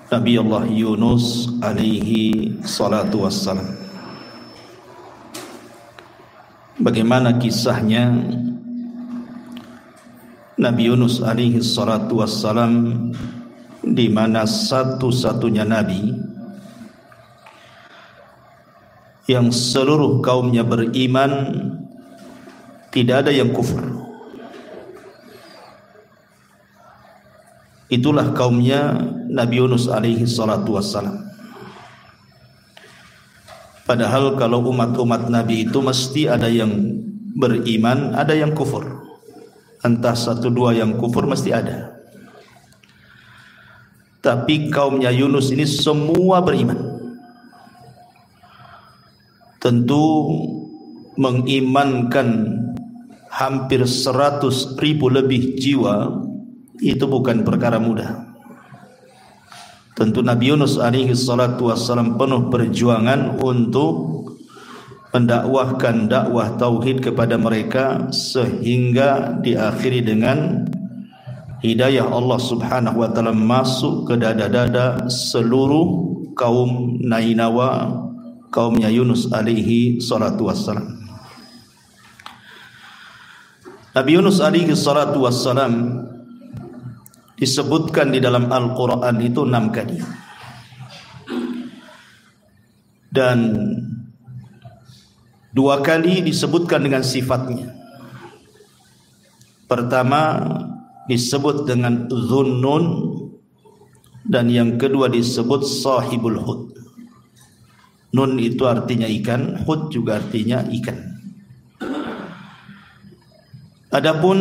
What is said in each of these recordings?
Nabi Allah Yunus alaihi salatu wassalam. Bagaimana kisahnya Nabi Yunus alaihi salatu wassalam, di mana satu-satunya nabi yang seluruh kaumnya beriman, tidak ada yang kufur. Itulah kaumnya Nabi Yunus alaihi salatu wassalam. Padahal kalau umat-umat Nabi itu mesti ada yang beriman, ada yang kufur. Entah satu dua yang kufur mesti ada. Tapi kaumnya Yunus ini semua beriman. Tentu mengimankan hampir 100.000 lebih jiwa itu bukan perkara mudah. Tentu Nabi Yunus alaihi salatu wassalam penuh perjuangan untuk mendakwahkan dakwah tauhid kepada mereka, sehingga diakhiri dengan hidayah Allah subhanahu wa ta'ala masuk ke dada-dada seluruh kaum Nainawa, kaumnya Yunus alaihi salatu wassalam. Nabi Yunus alaihi salatu wassalam disebutkan di dalam Al-Quran itu 6 kali, dan 2 kali disebutkan dengan sifatnya. Pertama disebut dengan Dhunnun, dan yang kedua disebut Sahibul Hud. Nun itu artinya ikan, Hud juga artinya ikan. Adapun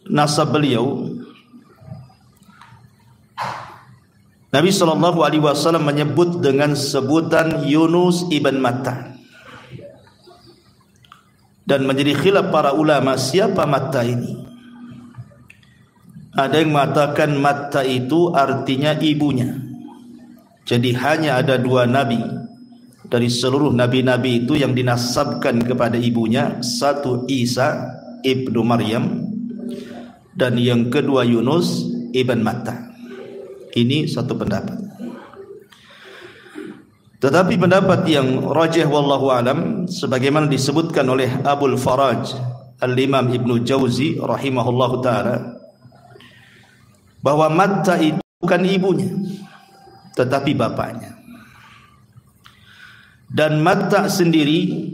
nasab beliau, Nabi SAW menyebut dengan sebutan Yunus ibn Matta, dan menjadi khilaf para ulama siapa Matta ini. Ada yang mengatakan Matta itu artinya ibunya. Jadi hanya ada 2 nabi dari seluruh nabi-nabi itu yang dinasabkan kepada ibunya. Satu Isa ibnu Maryam, dan yang kedua Yunus ibn Matta. Ini satu pendapat. Tetapi pendapat yang rajih wallahu alam, sebagaimana disebutkan oleh Abul Faraj Al-Imam Ibnu Jauzi rahimahullahu taala, bahwa Matta itu bukan ibunya tetapi bapaknya. Dan Matta sendiri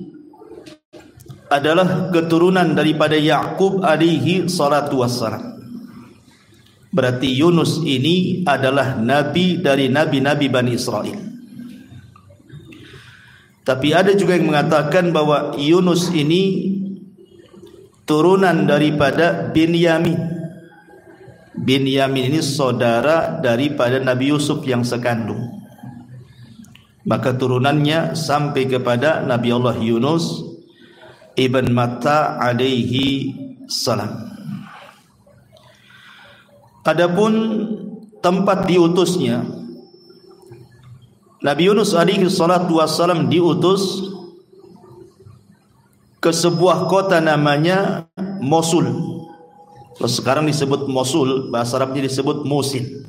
adalah keturunan daripada Yaqub alaihi salatu wassalam. Berarti Yunus ini adalah nabi dari nabi-nabi Bani Israel. Tapi ada juga yang mengatakan bahwa Yunus ini turunan daripada Binyamin. Binyamin ini saudara daripada Nabi Yusuf yang sekandung. Maka turunannya sampai kepada Nabi Allah Yunus ibn Matta alaihi salam. Adapun tempat diutusnya, Nabi Yunus alaihi salatu wassalam diutus ke sebuah kota namanya Mosul. Kalau sekarang disebut Mosul, bahasa Arabnya disebut Musil.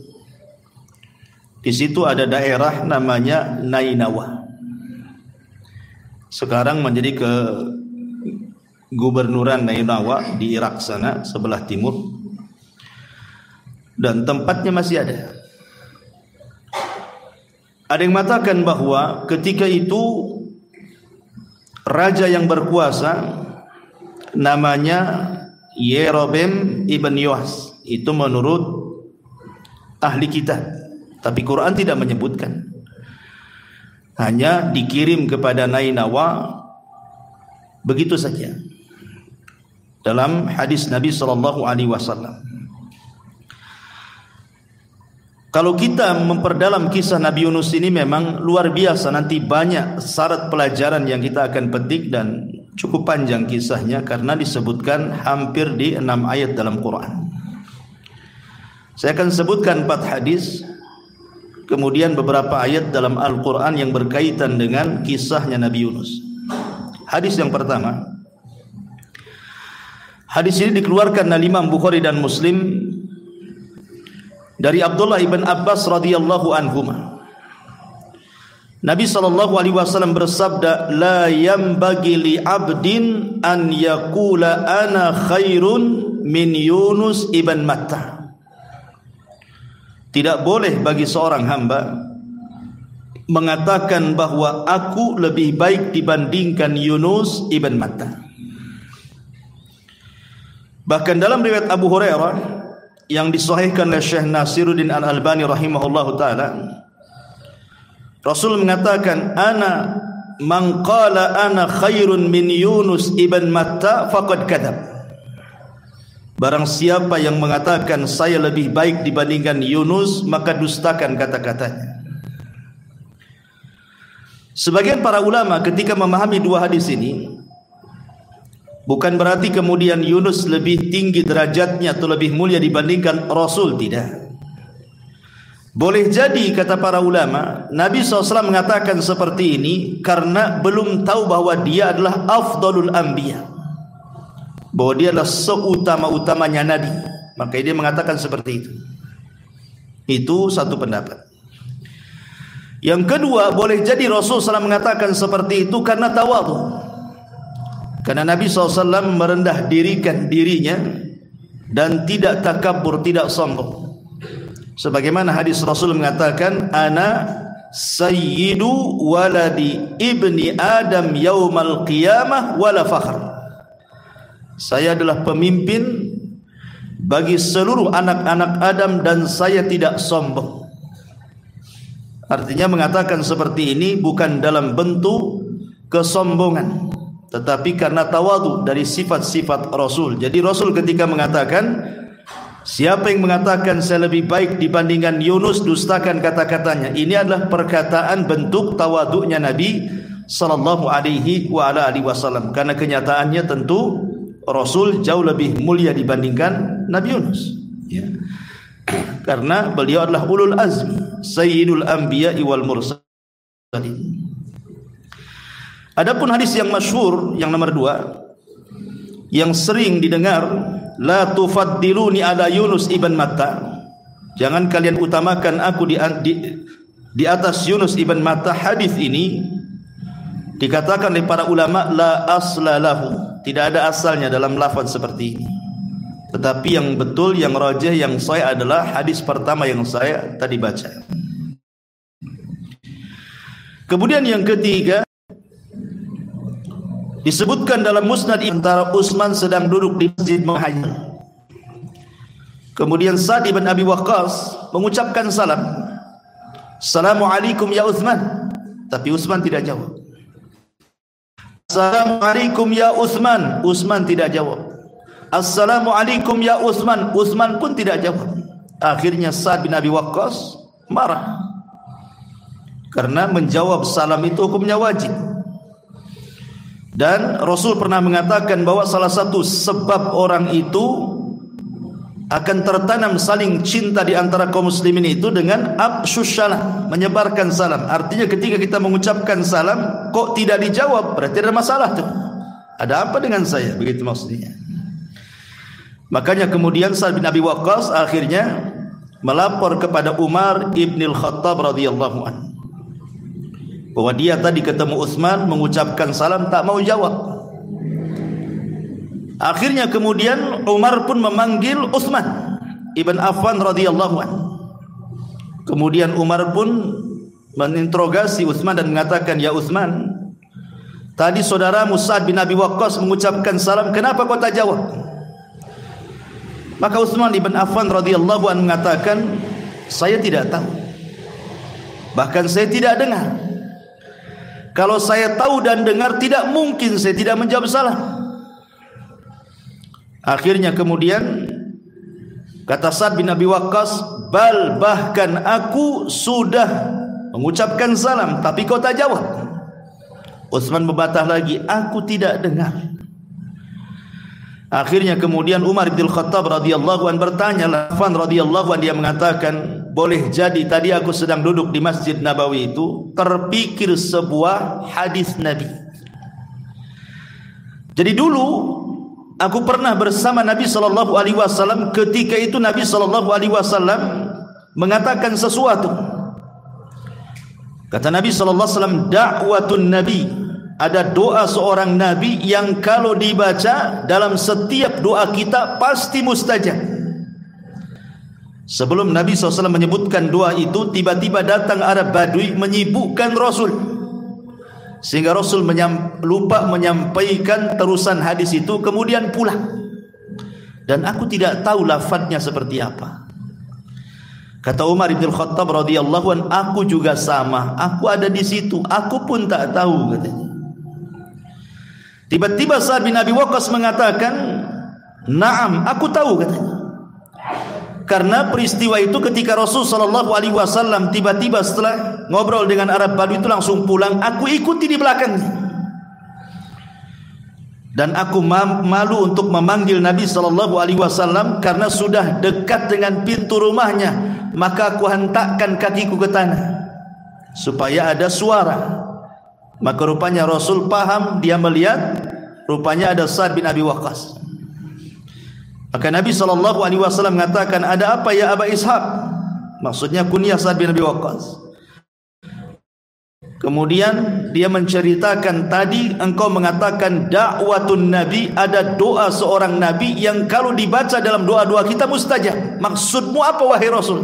Di situ ada daerah namanya Nainawa. Sekarang menjadi ke gubernuran Nainawa di Irak sana, sebelah timur. Dan tempatnya masih ada. Ada yang mengatakan bahwa ketika itu raja yang berkuasa namanya Yerobeam ibn Yoas. Itu menurut ahli kitab, tapi Quran tidak menyebutkan. Hanya dikirim kepada Nainawa begitu saja dalam hadis Nabi SAW. Kalau kita memperdalam kisah Nabi Yunus ini memang luar biasa. Nanti banyak syarat pelajaran yang kita akan petik, dan cukup panjang kisahnya karena disebutkan hampir di 6 ayat dalam Quran. Saya akan sebutkan 4 hadis, kemudian beberapa ayat dalam Al-Quran yang berkaitan dengan kisahnya Nabi Yunus. Hadis yang pertama, hadis ini dikeluarkan oleh Imam Bukhari dan Muslim dari Abdullah ibn Abbas radhiyallahu anhuma, Nabi SAW bersabda, la yambagi li abdin an yaqula ana khairun min Yunus ibn Matta. Tidak boleh bagi seorang hamba mengatakan bahwa aku lebih baik dibandingkan Yunus ibn Matta. Bahkan dalam riwayat Abu Hurairah yang disahihkan oleh Syekh Nasiruddin Al-Albani rahimahullahu taala, Rasul mengatakan, ana man qala ana khairun min Yunus ibn Matta faqad kadzab. Barang siapa yang mengatakan saya lebih baik dibandingkan Yunus, maka dustakan kata-katanya. Sebagian para ulama ketika memahami dua hadis ini, bukan berarti kemudian Yunus lebih tinggi derajatnya atau lebih mulia dibandingkan Rasul, tidak. Boleh jadi, kata para ulama, Nabi SAW mengatakan seperti ini karena belum tahu bahwa dia adalah afdalul anbiya, bahwa dia adalah seutama-utamanya Nabi, maka dia mengatakan seperti itu. Itu satu pendapat. Yang kedua, boleh jadi Rasul SAW mengatakan seperti itu karena tawadhu, karena Nabi SAW merendah dirikan dirinya dan tidak takabur, tidak sombong. Sebagaimana hadis Rasul mengatakan, ana sayyidu waladi ibni Adam yaumal qiyamah wala fakhr. Saya adalah pemimpin bagi seluruh anak-anak Adam dan saya tidak sombong. Artinya mengatakan seperti ini bukan dalam bentuk kesombongan, tetapi karena tawadhu dari sifat-sifat Rasul. Jadi Rasul ketika mengatakan, siapa yang mengatakan saya lebih baik dibandingkan Yunus, dustakan kata-katanya. Ini adalah perkataan bentuk tawadhu'nya Nabi sallallahu alaihi wa ala alihi wasallam. Karena kenyataannya tentu Rasul jauh lebih mulia dibandingkan Nabi Yunus, ya. Karena beliau adalah ulul azmi, sayyidul anbiya'i wal mursalin. Adapun hadis yang masyhur yang nomor 2 yang sering didengar, la tufaddiluni ala Yunus ibn Matta, jangan kalian utamakan aku di atas Yunus ibn Matta. Hadis ini dikatakan oleh para ulama la asla lahu, tidak ada asalnya dalam lafaz seperti ini. Tetapi yang betul, yang rajih, yang sahih adalah hadis pertama yang saya tadi baca. Kemudian yang ketiga, disebutkan dalam musnad antara Utsman sedang duduk di masjid menghayal. Kemudian Sa'd bin Abi Waqqas mengucapkan salam, Assalamualaikum ya Utsman. Tapi Utsman tidak jawab. Assalamualaikum ya Utsman. Utsman tidak jawab. Assalamualaikum ya Utsman. Utsman pun tidak jawab. Akhirnya Sa'd bin Abi Waqqas marah, karena menjawab salam itu hukumnya wajib. Dan Rasul pernah mengatakan bahwa salah satu sebab orang itu akan tertanam saling cinta di antara kaum muslimin itu dengan afsyus salam, menyebarkan salam. Artinya ketika kita mengucapkan salam kok tidak dijawab, berarti ada masalah tuh. Ada apa dengan saya? Begitu maksudnya. Makanya kemudian Sa'd bin Abi Waqqas akhirnya melapor kepada Umar ibn al-Khattab radhiyallahu anhu bahwa dia tadi ketemu Utsman mengucapkan salam tak mau jawab. Akhirnya kemudian Umar pun memanggil Utsman ibn Affan radhiyallahu anhu. Kemudian Umar pun meninterogasi Utsman dan mengatakan, ya Utsman, tadi saudaramu Sa'd bin Abi Waqqas mengucapkan salam, kenapa kau tak jawab? Maka Utsman ibn Affan radhiyallahu anhu mengatakan, saya tidak tahu, bahkan saya tidak dengar. Kalau saya tahu dan dengar, tidak mungkin saya tidak menjawab salam. Akhirnya kemudian kata Sa'd bin Abi Waqqas, bahkan aku sudah mengucapkan salam tapi kau tak jawab. Utsman membantah lagi, aku tidak dengar. Akhirnya kemudian Umar bin Khattab radhiyallahu anhu bertanya, Affan radhiyallahu anhu, dia mengatakan, boleh jadi tadi aku sedang duduk di Masjid Nabawi itu terpikir sebuah hadis Nabi. Jadi dulu aku pernah bersama Nabi sallallahu alaihi wasallam, ketika itu Nabi sallallahu alaihi wasallam mengatakan sesuatu. Kata Nabi sallallahu alaihi wasallam, da'watun nabi, ada doa seorang nabi yang kalau dibaca dalam setiap doa kita pasti mustajab. Sebelum Nabi SAW menyebutkan doa itu, tiba-tiba datang Arab Badui menyibukkan Rasul, sehingga Rasul lupa menyampaikan terusan hadis itu, kemudian pulang. Dan aku tidak tahu lafadznya seperti apa. Kata Umar bin Khattab radhiyallahu an, aku juga sama, aku ada di situ, aku pun tak tahu, katanya. Tiba-tiba Sa'ad bin Abi Waqqas mengatakan, "Na'am, aku tahu," katanya. Karena peristiwa itu ketika Rasul sallallahu alaihi wasallam tiba-tiba setelah ngobrol dengan Arab Badui itu langsung pulang, aku ikuti di belakangnya. Dan aku malu untuk memanggil Nabi sallallahu alaihi wasallam karena sudah dekat dengan pintu rumahnya, maka aku hentakkan kakiku ke tanah supaya ada suara. Maka rupanya Rasul paham, dia melihat rupanya ada Sa'ad bin Abi Waqqas. Maka Nabi SAW mengatakan, ada apa ya Aba Ishaq? Maksudnya kunyah Sa'ad bin Abi Waqqas. Kemudian dia menceritakan, tadi engkau mengatakan da'watun nabi, ada doa seorang nabi yang kalau dibaca dalam doa-doa kita mustajab. Maksudmu apa wahai Rasul?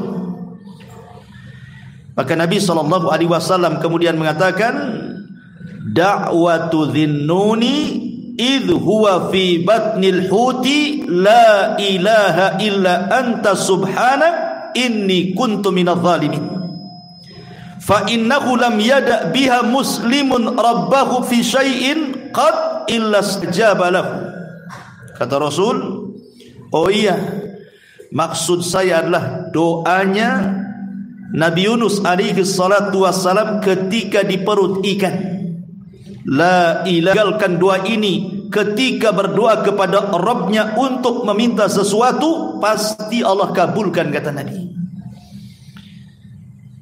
Maka Nabi SAW kemudian mengatakan, da'watu dhinnuni idh huwa fi batnil huti la ilaha illa anta subhanak inni kuntu minadh dhalimin fa innahu lam yada' biha muslimun rabbahu fi syai'in qad illa istajaba lahu. Kata Rasul, oh iya, maksud saya adalah doanya Nabi Yunus alaihi salatu wassalam ketika di perut ikan. La ilahalkan doa ini ketika berdoa kepada Rabbnya untuk meminta sesuatu, pasti Allah kabulkan, kata Nabi.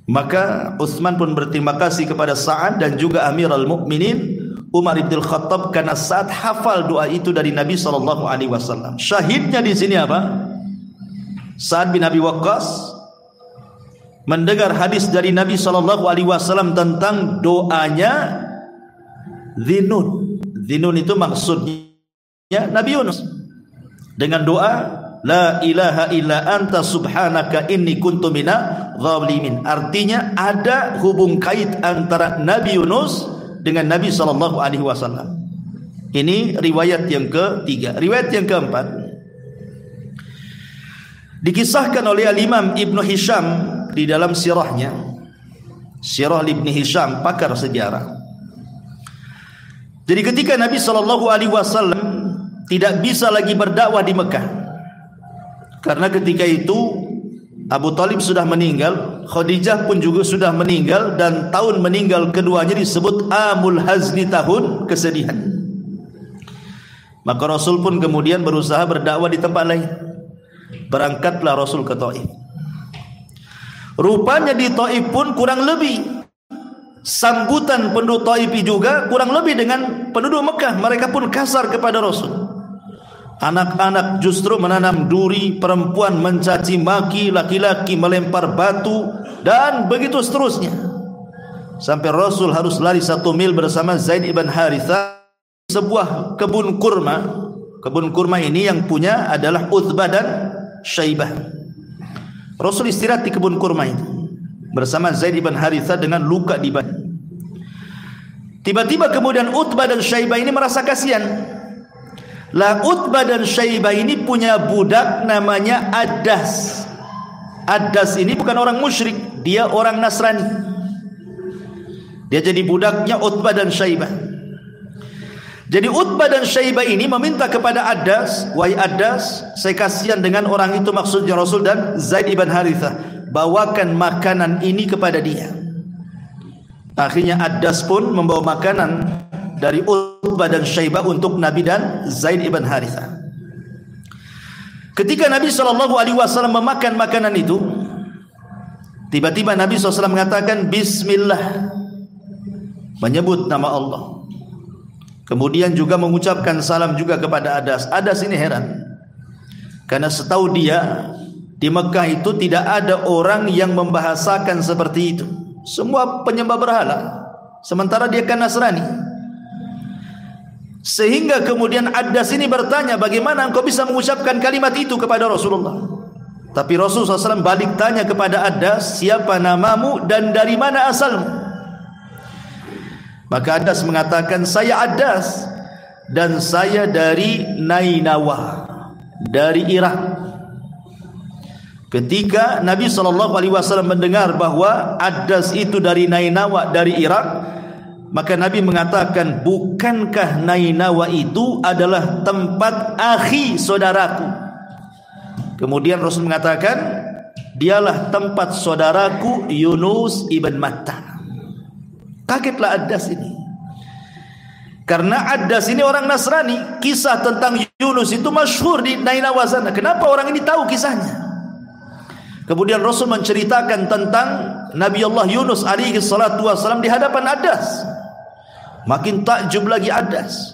Maka Utsman pun berterima kasih kepada Sa'ad dan juga Amirul Mukminin Umar bin Khattab karena Sa'ad hafal doa itu dari Nabi SAW. Syahidnya di sini apa? Sa'ad bin Abi Waqqas mendengar hadis dari Nabi SAW tentang doanya Dhinnun. Dhinnun itu maksudnya Nabi Yunus dengan doa la ilaha illa anta subhanaka inni kuntu minadh dhalimin. Artinya ada hubung kait antara Nabi Yunus dengan Nabi SAW. Ini riwayat yang ketiga. Riwayat yang keempat dikisahkan oleh Al-Imam Ibn Hisham di dalam sirahnya, Sirah Ibn Hisham, pakar sejarah. Jadi ketika Nabi SAW tidak bisa lagi berdakwah di Mekah, karena ketika itu Abu Talib sudah meninggal, Khadijah pun juga sudah meninggal, dan tahun meninggal keduanya disebut Amul Hazni, tahun kesedihan. Maka Rasul pun kemudian berusaha berdakwah di tempat lain. Berangkatlah Rasul ke Taif. Rupanya di Taif pun kurang lebih sambutan penduduk Taif juga kurang lebih dengan penduduk Mekah. Mereka pun kasar kepada Rasul. Anak-anak justru menanam duri, perempuan mencaci maki, laki-laki melempar batu, dan begitu seterusnya. Sampai Rasul harus lari 1 mil bersama Zaid ibn Harithah, sebuah kebun kurma. Kebun kurma ini yang punya adalah Utsbah dan Syaibah. Rasul istirahat di kebun kurma itu bersama Zaid ibn Harithah dengan luka di badan. Tiba-tiba kemudian Utbah dan Syaibah ini merasa kasihan. Lah Utbah dan Syaibah ini punya budak namanya Adas. Adas ini bukan orang musyrik, dia orang Nasrani. Dia jadi budaknya Utbah dan Syaibah. Jadi Utbah dan Syaibah ini meminta kepada Adas, wahai Adas, saya kasihan dengan orang itu, maksudnya Rasul dan Zaid ibn Harithah, bawakan makanan ini kepada dia. Akhirnya Adas pun membawa makanan dari Utbah dan Syaibah untuk Nabi dan Zaid ibn Harithah. Ketika Nabi SAW memakan makanan itu, tiba-tiba Nabi SAW mengatakan Bismillah, menyebut nama Allah. Kemudian juga mengucapkan salam juga kepada Adas. Adas ini heran, karena setahu dia Di Mekah itu tidak ada orang yang membahasakan seperti itu. Semua penyembah berhala, sementara dia kan Nasrani. Sehingga kemudian Addas ini bertanya, bagaimana engkau bisa mengucapkan kalimat itu kepada Rasulullah? Tapi Rasulullah SAW balik tanya kepada Addas, siapa namamu dan dari mana asalmu? Maka Addas mengatakan, saya Addas dan saya dari Nainawa, dari Irak. Ketika Nabi SAW mendengar bahwa Addas itu dari Nainawa, dari Irak, maka Nabi mengatakan, bukankah Nainawa itu adalah tempat akhi saudaraku? Kemudian Rasul mengatakan, dialah tempat saudaraku Yunus ibn Matta. Kagetlah Addas ini, karena Addas ini orang Nasrani. Kisah tentang Yunus itu masyhur di Nainawa sana. Kenapa orang ini tahu kisahnya? Kemudian Rasul menceritakan tentang Nabi Allah Yunus alaihi salatu wassalam di hadapan Addas. Makin takjub lagi Addas.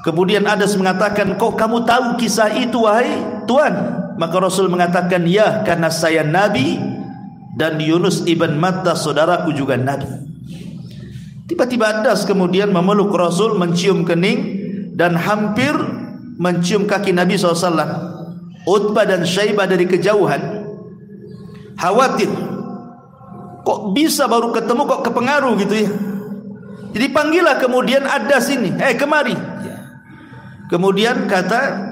Kemudian Addas mengatakan, kok kamu tahu kisah itu wahai Tuan? Maka Rasul mengatakan, ya, karena saya Nabi dan Yunus ibn Matta saudaraku juga Nabi. Tiba-tiba Addas kemudian memeluk Rasul, mencium kening dan hampir mencium kaki Nabi SAW. Utbah dan Syaibah dari kejauhan khawatir, kok bisa baru ketemu kok kepengaruh gitu ya. Jadi panggillah kemudian Addas ini, kemari. Kemudian kata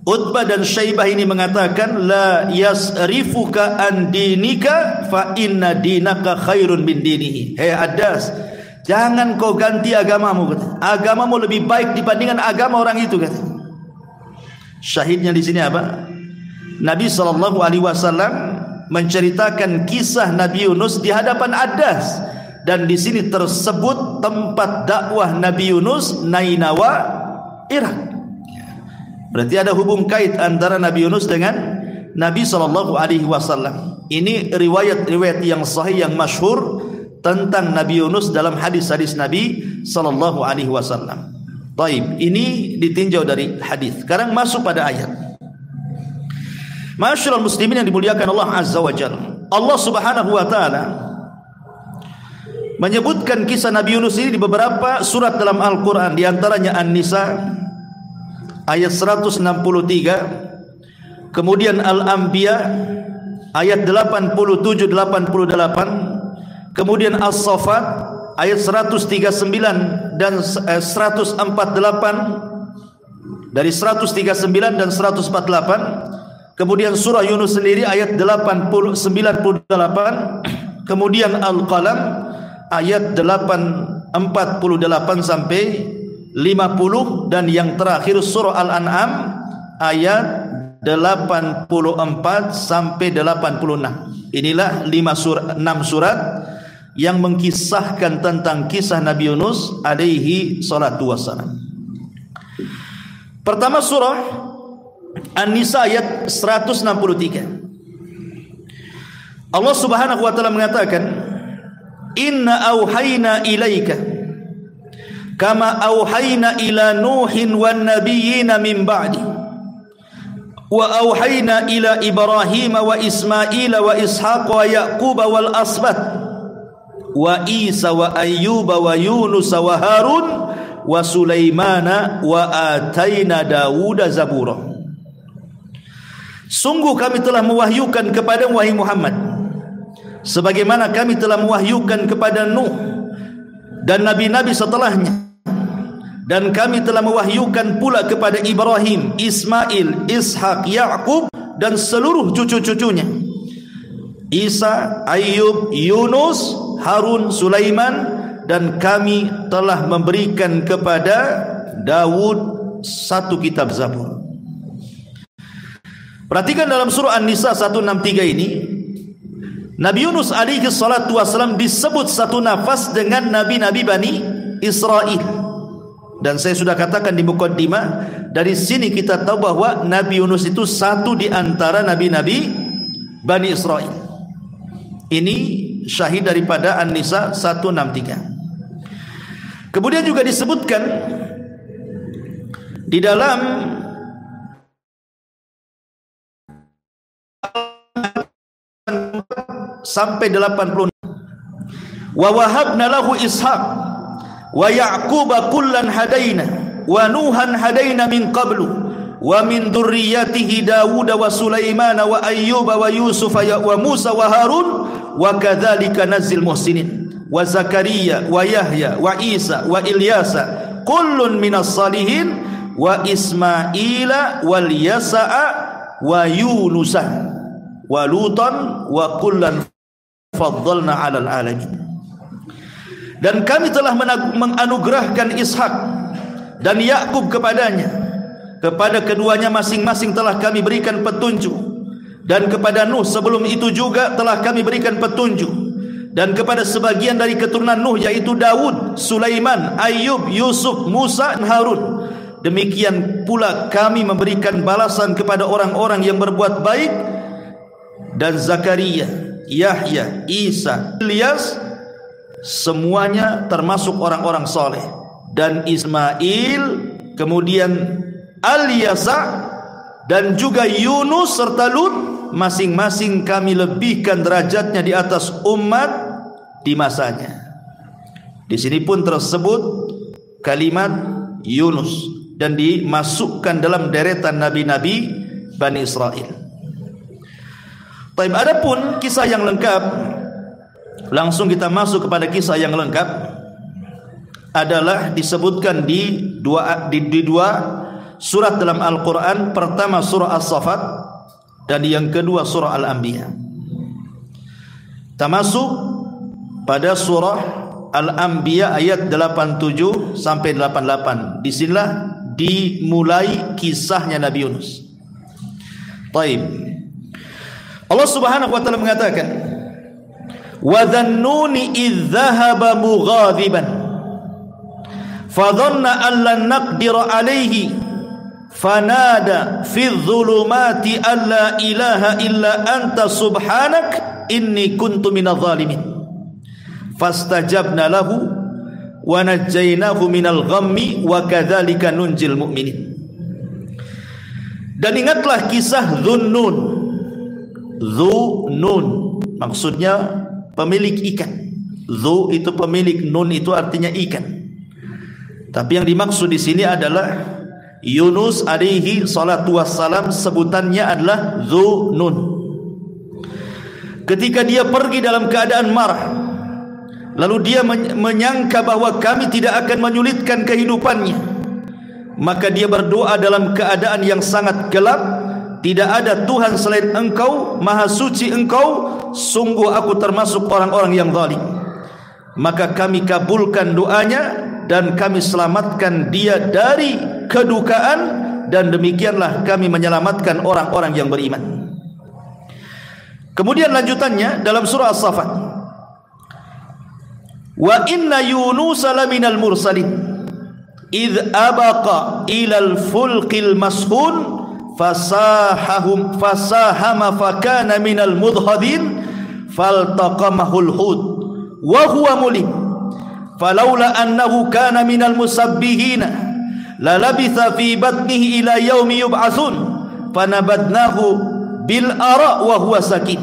Utbah dan Syaibah ini mengatakan, la yasrifuka an dinika fa inna dinaka khairun min dinihi. Addas, jangan kau ganti agamamu, kata. Agamamu lebih baik dibandingkan agama orang itu, kata. Syahidnya di sini apa? Nabi SAW menceritakan kisah Nabi Yunus di hadapan Addas, dan di sini tersebut tempat dakwah Nabi Yunus, Nainawa, Irak. Berarti ada hubung kait antara Nabi Yunus dengan Nabi SAW. Ini riwayat-riwayat yang sahih, yang masyhur tentang Nabi Yunus dalam hadis-hadis Nabi SAW. Taib, ini ditinjau dari hadis. Sekarang masuk pada ayat. Masyaallah muslimin yang dimuliakan Allah Azza wa Jalla. Allah Subhanahu wa taala menyebutkan kisah Nabi Yunus ini di beberapa surat dalam Al-Qur'an, di antaranya An-Nisa ayat 163, kemudian Al-Anbiya ayat 87 88, kemudian As-Saffat ayat 139 dan 148, dari 139 dan 148. Kemudian surah Yunus sendiri ayat 98, kemudian Al-Qalam ayat 48 sampai 50, dan yang terakhir surah Al-An'am ayat 84 sampai 86. Inilah 6 surat yang mengkisahkan tentang kisah Nabi Yunus alaihi salatu wassalam. Pertama surah An-Nisa ayat 163. Allah Subhanahu wa taala mengatakan, inna auhayna ilaika kama auhayna ila Nuhin wan nabiyyina min ba'di wa auhayna ila Ibrahim wa Ismail wa Ishaq wa Yaqub wal asbat wa Isa wa Ayyub wa Yunus wa Harun wa Sulaimana wa ataina Dawuda zabura. Sungguh kami telah mewahyukan kepada wahai Muhammad sebagaimana kami telah mewahyukan kepada Nuh dan nabi-nabi setelahnya, dan kami telah mewahyukan pula kepada Ibrahim, Ismail, Ishak, Yaqub dan seluruh cucu-cucunya, Isa, Ayyub, Yunus, Harun, Sulaiman, dan kami telah memberikan kepada Daud satu kitab Zabur. Perhatikan dalam surah An-Nisa 163 ini, Nabi Yunus alaihi salatu wassalam disebut satu nafas dengan nabi-nabi Bani Israel. Dan saya sudah katakan di muqaddimah, dari sini kita tahu bahwa Nabi Yunus itu satu di antara nabi-nabi Bani Israel. Ini syahid daripada An-Nisa 163. Kemudian juga disebutkan di dalam sampai 86. Wa wahabna lahu Ishaq wa Ya'quba kullan hadaina wa Nuhan hadaina min qablu wa min dzurriyyatihi Dawud wa Sulaiman wa Ayyub wa Yusuf wa Musa wa Harun wa kadzalika nazil muhsinin wa Zakaria wa Yahya wa Isa wa Ilyasa kullun minas salihin wa Ismaila wal Yasa'a wa Yunusa wa Lutan wa kullan faddalna 'alal alamin. Dan kami telah menganugerahkan Ishak dan Yakub kepadanya. Kepada keduanya masing-masing telah kami berikan petunjuk. Dan kepada Nuh sebelum itu juga telah kami berikan petunjuk. Dan kepada sebagian dari keturunan Nuh, yaitu Dawud, Sulaiman, Ayyub, Yusuf, Musa dan Harun. Demikian pula kami memberikan balasan kepada orang-orang yang berbuat baik. Dan Zakaria, Yahya, Isa, Ilyas, semuanya termasuk orang-orang soleh. Dan Ismail, kemudian Al-Yasa, dan juga Yunus serta Lut, masing-masing kami lebihkan derajatnya di atas umat di masanya. Di sini pun tersebut kalimat Yunus dan dimasukkan dalam deretan nabi-nabi Bani Israel. Baik, adapun kisah yang lengkap, langsung kita masuk kepada kisah yang lengkap, adalah disebutkan di dua surat dalam Al-Quran. Pertama surah As-Saffat dan yang kedua surah Al-Anbiya. Kita masuk pada surah Al-Anbiya ayat 87 sampai 88. Disinilah dimulai kisahnya Nabi Yunus. Baik, Allah Subhanahu wa taala mengatakan, wa dhannuni idh dhahaba mughadiban fadhanna an lan naqdira alayhi fanada fi dhulumati an la ilaha illa anta subhanak inni kuntu minadh dhalimin fastajabna lahu wa najjaynahu minal ghammi wa kadzalika nunjil mu'minin. Dan ingatlah kisah Dhunnun. Dhunnun maksudnya pemilik ikan. Dhu itu pemilik, nun itu artinya ikan. Tapi yang dimaksud di sini adalah Yunus alaihi salatu wassalam, sebutannya adalah Dhunnun. Ketika dia pergi dalam keadaan marah, lalu dia menyangka bahwa kami tidak akan menyulitkan kehidupannya, maka dia berdoa dalam keadaan yang sangat gelap. Tidak ada Tuhan selain Engkau, Maha Suci Engkau, sungguh aku termasuk orang-orang yang zalim. Maka kami kabulkan doanya dan kami selamatkan dia dari kedukaan, dan demikianlah kami menyelamatkan orang-orang yang beriman. Kemudian lanjutannya dalam surah As-Saffat, wa inna Yunusa laminal mursalin idh abaqa ilal fulqil mashhun fasahama fakana minal mudhadin faltaqamahul hud wa huwa mulim falaula annahu kana minal musabbihina lalabitha fi batnihi ila yaumi yub'atsun fanabadnahu bil ara wa huwa sakin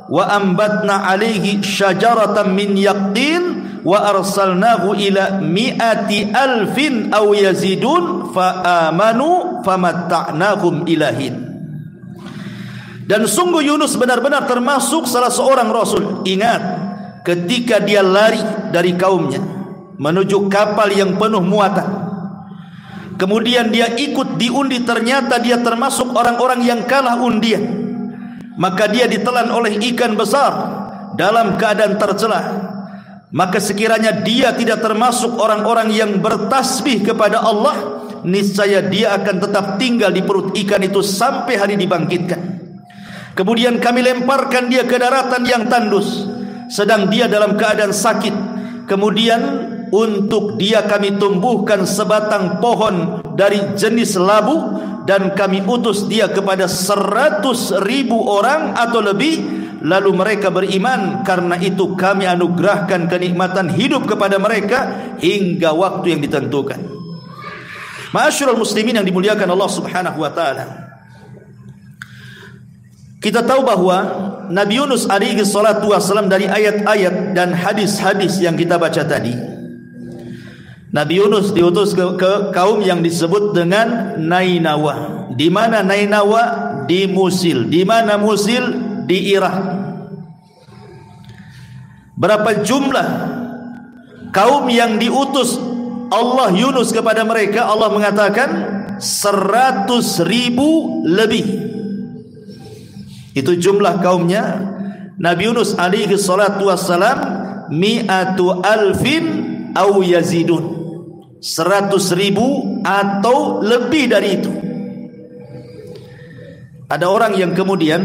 wa ambatna alaihi syajaratan min yaqtin wa arsalnahu ila mi'ati alfin aw yazidun fa amanu famatta'nahum ilahin. Dan sungguh Yunus benar-benar termasuk salah seorang rasul. Ingat, ketika dia lari dari kaumnya menuju kapal yang penuh muatan, kemudian dia ikut diundi, ternyata dia termasuk orang-orang yang kalah undian, maka dia ditelan oleh ikan besar dalam keadaan tercela. Maka sekiranya dia tidak termasuk orang-orang yang bertasbih kepada Allah, niscaya dia akan tetap tinggal di perut ikan itu sampai hari dibangkitkan. Kemudian kami lemparkan dia ke daratan yang tandus, sedang dia dalam keadaan sakit. Kemudian untuk dia kami tumbuhkan sebatang pohon dari jenis labu, dan kami utus dia kepada 100.000 orang atau lebih. Lalu mereka beriman, karena itu kami anugerahkan kenikmatan hidup kepada mereka hingga waktu yang ditentukan. Ma'asyiral muslimin yang dimuliakan Allah Subhanahu wa taala, Kita tahu bahwa Nabi Yunus alaihi salatu wassalam, dari ayat-ayat dan hadis-hadis yang kita baca tadi, Nabi Yunus diutus ke kaum yang disebut dengan Nainawa. Di mana Nainawa? Di Musil. Di mana Musil? Di Irak. Berapa jumlah kaum yang diutus Allah Yunus kepada mereka? Allah mengatakan 100.000 lebih. Itu jumlah kaumnya Nabi Yunus alaihi salatu wassalam. Mi'atu alfin au yazidun, 100.000 atau lebih dari itu. Ada orang yang kemudian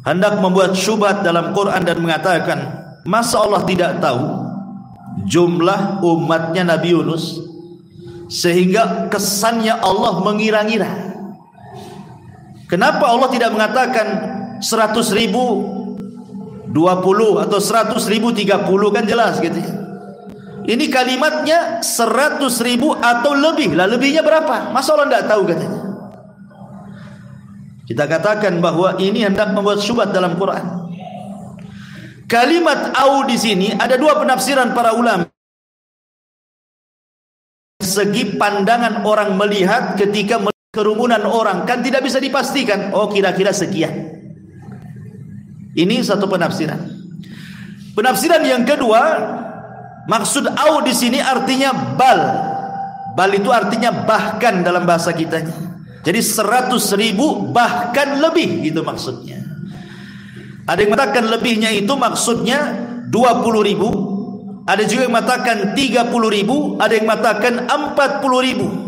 hendak membuat syubhat dalam Quran dan mengatakan, masa Allah tidak tahu jumlah umatnya Nabi Yunus sehingga kesannya Allah mengira-ngira? Kenapa Allah tidak mengatakan 100.000 20 atau 100.000 30? Kan jelas gitu ya. Ini kalimatnya 100.000 atau lebih. Lah lebihnya berapa? Masa Allah tidak tahu katanya? Kita katakan bahwa ini hendak membuat syubhat dalam Quran. Kalimat au di sini ada dua penafsiran para ulama. Segi pandangan orang melihat ketika kerumunan orang, kan tidak bisa dipastikan. Oh, kira-kira sekian. Ini satu penafsiran. Penafsiran yang kedua, maksud au di sini artinya bal. Bal itu artinya bahkan dalam bahasa kitanya. Jadi 100.000 bahkan lebih, itu maksudnya. Ada yang mengatakan lebihnya itu maksudnya 20.000. Ada juga yang mengatakan 30.000. Ada yang mengatakan 40.000.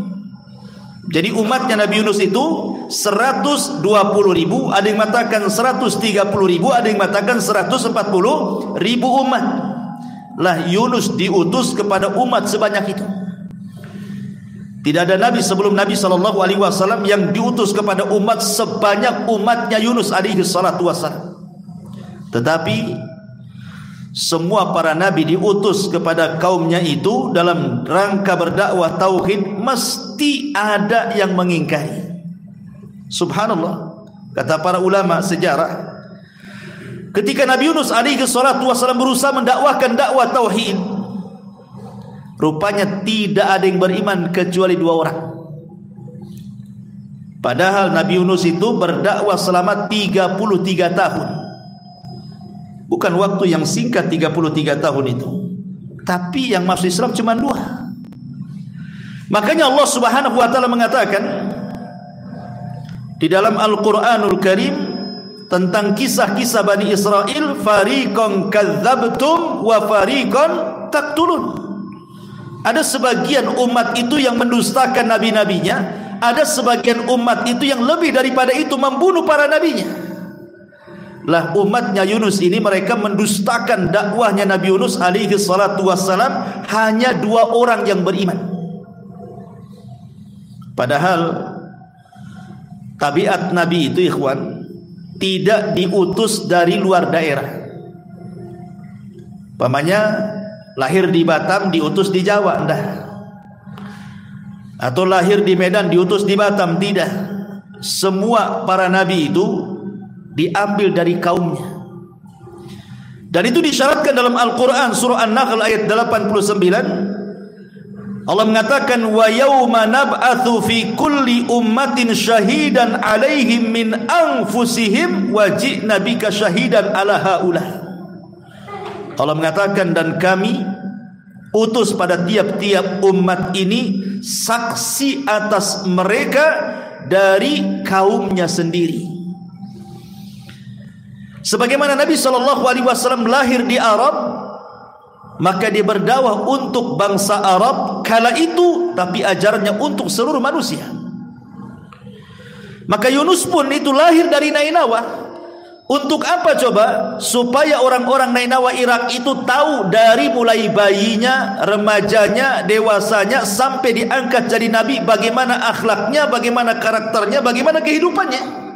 Jadi umatnya Nabi Yunus itu 120.000. Ada yang mengatakan 130.000. Ada yang mengatakan 140.000 umat. Lah Yunus diutus kepada umat sebanyak itu. Tidak ada nabi sebelum Nabi SAW yang diutus kepada umat sebanyak umatnya Yunus alaihi salatu wassalam. Tetapi semua para nabi diutus kepada kaumnya itu dalam rangka berdakwah tauhid, mesti ada yang mengingkari. Subhanallah, kata para ulama sejarah, ketika Nabi Yunus alaihi salatu wassalam berusaha mendakwahkan dakwah tauhid, rupanya tidak ada yang beriman kecuali 2 orang. Padahal Nabi Yunus itu berdakwah selama 33 tahun. Bukan waktu yang singkat 33 tahun itu. Tapi yang masuk Islam cuma 2. Makanya Allah Subhanahu wa taala mengatakan di dalam Al-Qur'anul Karim tentang kisah-kisah Bani Israel, fariqan kadzabtum wa fariqan taqtulun. Ada sebagian umat itu yang mendustakan nabi-nabinya, ada sebagian umat itu yang lebih daripada itu membunuh para nabinya. Lah umatnya Yunus ini mereka mendustakan dakwahnya Nabi Yunus alaihi salatu wassalam. Hanya 2 orang yang beriman. Padahal tabiat nabi itu ikhwan, tidak diutus dari luar daerah. Pamannya lahir di Batam diutus di Jawa, enggak. Atau lahir di Medan diutus di Batam, tidak. Semua para nabi itu diambil dari kaumnya. Dan itu disyaratkan dalam Al-Quran surah An-Nahl ayat 89. Allah mengatakan wa yauma nab'atsu fi kulli ummatin syahidan 'alaihim min anfusihim wa ji'na bika syahidan 'ala haula. Allah mengatakan, dan kami utus pada tiap-tiap umat ini saksi atas mereka dari kaumnya sendiri. Sebagaimana Nabi SAW lahir di Arab, maka dia berdakwah untuk bangsa Arab kala itu, tapi ajarnya untuk seluruh manusia. Maka Yunus pun itu lahir dari Nainawa. Untuk apa coba? Supaya orang-orang Nainawa Irak itu tahu dari mulai bayinya, remajanya, dewasanya sampai diangkat jadi nabi, bagaimana akhlaknya, bagaimana karakternya, bagaimana kehidupannya.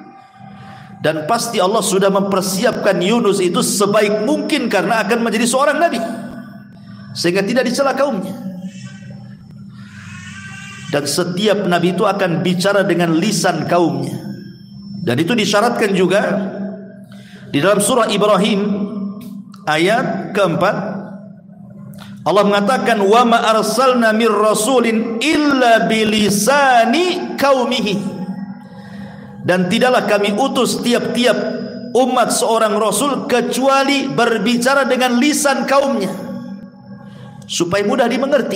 Dan pasti Allah sudah mempersiapkan Yunus itu sebaik mungkin karena akan menjadi seorang nabi, sehingga tidak dicela kaumnya. Dan setiap nabi itu akan bicara dengan lisan kaumnya. Dan itu disyaratkan juga di dalam surah Ibrahim ayat keempat. Allah mengatakan, wa ma arsalna mir rasulin illa bilisani qaumihi. Dan tidaklah kami utus tiap-tiap umat seorang rasul kecuali berbicara dengan lisan kaumnya, supaya mudah dimengerti.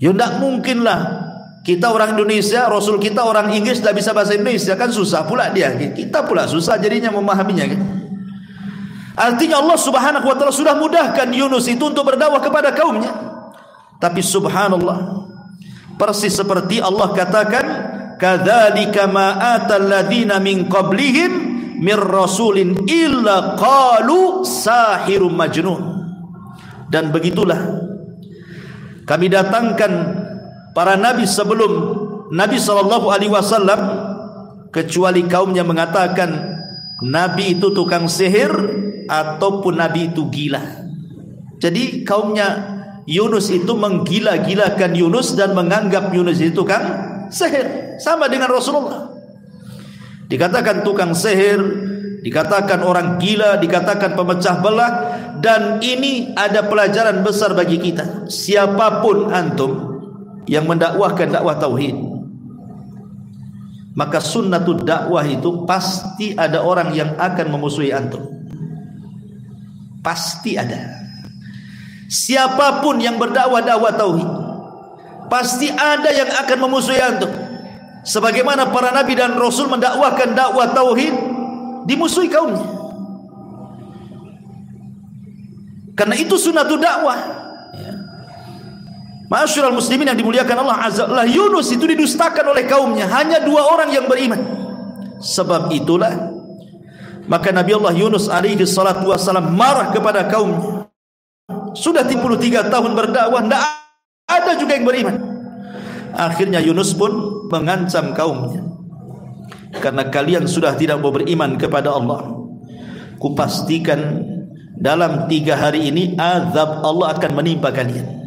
Ya tidak mungkinlah kita orang Indonesia, rasul kita orang Inggris tidak bisa bahasa Indonesia, kan susah pula dia. Kita pula susah jadinya memahaminya kan? Artinya Allah subhanahu wa ta'ala sudah mudahkan Yunus itu untuk berdakwah kepada kaumnya. Tapi subhanallah, persis seperti Allah katakan, kadzalika ma atal ladzina min qablihim mir rasulin illa qalu sahirum majnun. Dan begitulah kami datangkan para nabi sebelum Nabi SAW, kecuali kaumnya mengatakan nabi itu tukang sihir ataupun nabi itu gila. Jadi kaumnya Yunus itu menggila-gilakan Yunus dan menganggap Yunus itu tukang sihir, sama dengan Rasulullah. Dikatakan tukang sihir, dikatakan orang gila, dikatakan pemecah belah. Dan ini ada pelajaran besar bagi kita. Siapapun antum yang mendakwahkan dakwah tauhid, maka sunnatud dakwah itu pasti ada orang yang akan memusuhi antum. Pasti ada. Siapapun yang berdakwah dakwah tauhid, pasti ada yang akan memusuhi antum. Sebagaimana para nabi dan rasul mendakwahkan dakwah tauhid, dimusuhi kaumnya. Karena itu sunnatul dakwah. Ma'asyiral muslimin yang dimuliakan Allah azza wa jalla, Yunus itu didustakan oleh kaumnya, hanya 2 orang yang beriman. Sebab itulah maka Nabi Allah Yunus alaihi salatu wassalam marah kepada kaumnya. Sudah 33 tahun berdakwah, tidak ada juga yang beriman. Akhirnya Yunus pun mengancam kaumnya, karena kalian sudah tidak mau beriman kepada Allah, kupastikan dalam 3 hari ini azab Allah akan menimpa kalian.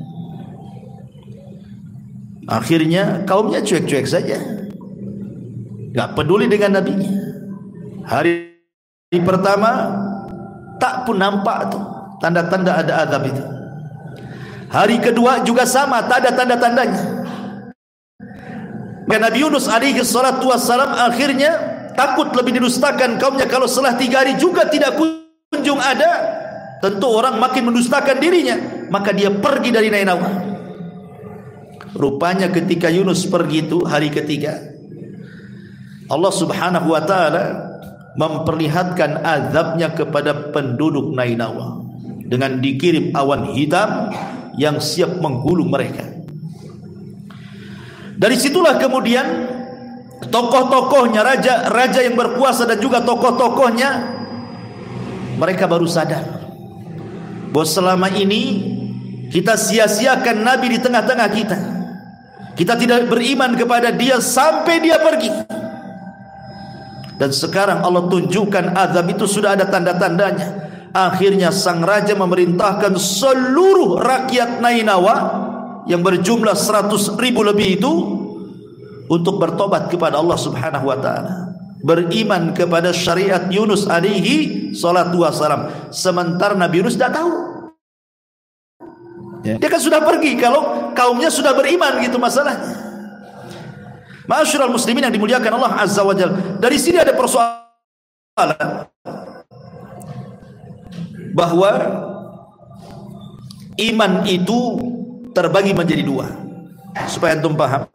Akhirnya kaumnya cuek-cuek saja, gak peduli dengan nabinya. Hari pertama tak pun nampak tuh tanda-tanda ada azab itu. Hari kedua juga sama, tak ada tanda-tandanya. Maka Nabi Yunus alaihi salatu wassalam akhirnya takut lebih didustakan kaumnya. Kalau setelah 3 hari juga tidak kunjung ada, tentu orang makin mendustakan dirinya. Maka dia pergi dari Nainawa. Rupanya ketika Yunus pergi itu hari ketiga, Allah subhanahu wa ta'ala memperlihatkan azabnya kepada penduduk Nainawa dengan dikirim awan hitam yang siap menggulung mereka. Dari situlah kemudian tokoh-tokohnya, raja yang berkuasa dan juga tokoh-tokohnya, mereka baru sadar bahwa selama ini kita sia-siakan Nabi di tengah-tengah kita. Kita tidak beriman kepada dia sampai dia pergi. Dan sekarang Allah tunjukkan azab itu sudah ada tanda-tandanya. Akhirnya sang raja memerintahkan seluruh rakyat Nainawa yang berjumlah 100.000 lebih itu untuk bertobat kepada Allah subhanahu wa ta'ala, beriman kepada syariat Yunus alaihi salatu wassalam. Sementara Nabi Yunus tidak tahu. Dia kan sudah pergi, kalau kaumnya sudah beriman, gitu masalahnya. Ma'asyiral muslimin yang dimuliakan Allah azza wa jalla, dari sini ada persoalan bahwa iman itu terbagi menjadi 2. Supaya antum paham,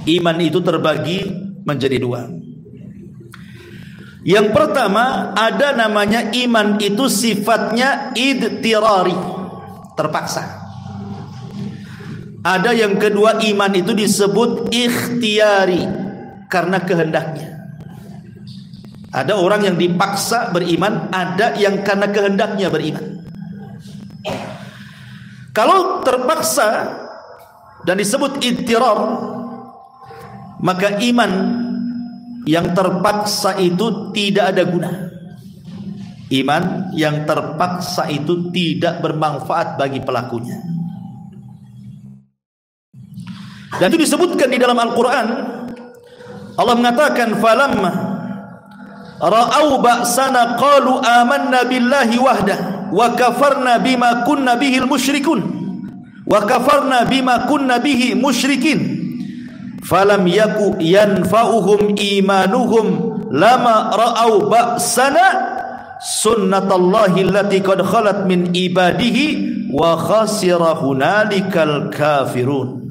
iman itu terbagi menjadi 2. Yang pertama, ada namanya iman itu sifatnya idtirari, terpaksa. Ada yang kedua, iman itu disebut ikhtiyari, karena kehendaknya. Ada orang yang dipaksa beriman, ada yang karena kehendaknya beriman. Kalau terpaksa dan disebut idtirar, maka iman yang terpaksa itu tidak ada guna. Iman yang terpaksa itu tidak bermanfaat bagi pelakunya. Dan itu disebutkan di dalam Al-Quran. Allah mengatakan falamma ra'au ba'sana qalu amanna billahi wahdah wa kafarna bima kunna bihil musyrikun wa kafarna bima kunna bihi musyrikin falam yaku yanfa'uhum imanuhum lama ra'au ba'sana sunnatallahi allati qad khalat min ibadihi wa khasira hunalikal kafirun.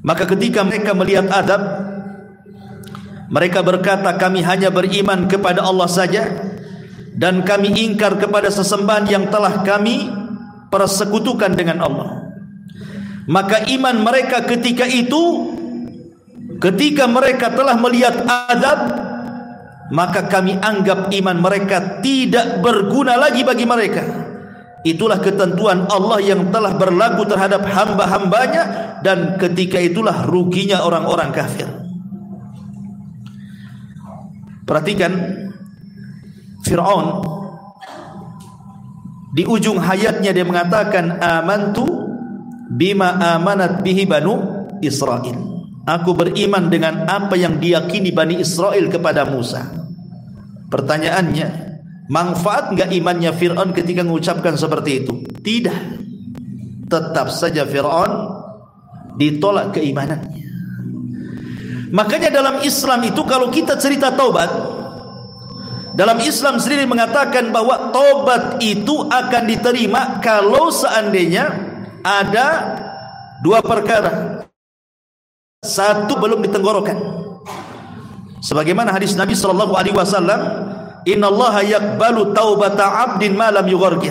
Maka ketika mereka melihat azab, mereka berkata, kami hanya beriman kepada Allah saja dan kami ingkar kepada sesembahan yang telah kami persekutukan dengan Allah. Maka iman mereka ketika itu, ketika mereka telah melihat azab, maka kami anggap iman mereka tidak berguna lagi bagi mereka. Itulah ketentuan Allah yang telah berlaku terhadap hamba-hambanya, dan ketika itulah ruginya orang-orang kafir. Perhatikan Fir'aun, di ujung hayatnya dia mengatakan amantu bima amanat bihi banu Israel. Aku beriman dengan apa yang diyakini Bani Israel kepada Musa. Pertanyaannya, manfaat enggak imannya Fir'aun ketika mengucapkan seperti itu? Tidak. Tetap saja Fir'aun ditolak keimanannya. Makanya dalam Islam itu kalau kita cerita taubat, dalam Islam sendiri mengatakan bahwa taubat itu akan diterima kalau seandainya ada dua perkara. Satu, belum ditenggorokan. Sebagaimana hadis Nabi sallallahu alaihi wasallam, innallaha yaqbalu taubata 'abdin ma lam yughargir.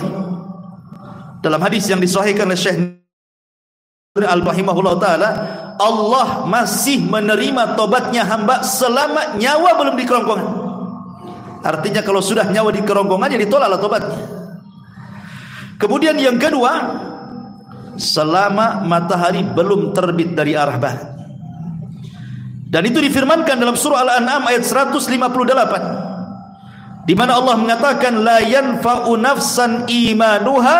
Dalam hadis yang disahihkan oleh Syekh Al-Rahimahullah taala, Allah masih menerima tobatnya hamba selama nyawa belum di kerongkongan. Artinya kalau sudah nyawa di kerongkongan, ya ditolaklah tobatnya. Kemudian yang kedua, selama matahari belum terbit dari arah barat. Dan itu difirmankan dalam surah Al-An'am ayat 158, di mana Allah mengatakan la yanfa'u nafsan imanuha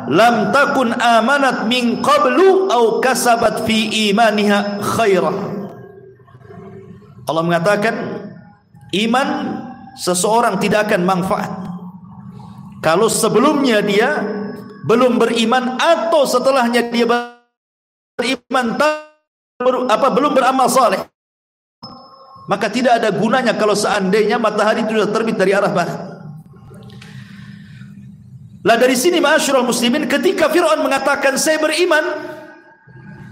lam takun amanat min qablu aw kasabat fi imaniha khairah. Allah mengatakan iman seseorang tidak akan manfaat kalau sebelumnya dia belum beriman atau setelahnya dia beriman belum beramal saleh. Maka tidak ada gunanya kalau seandainya matahari itu sudah terbit dari arah barat. Lah dari sini ma'asyiral muslimin, ketika Fir'aun mengatakan saya beriman,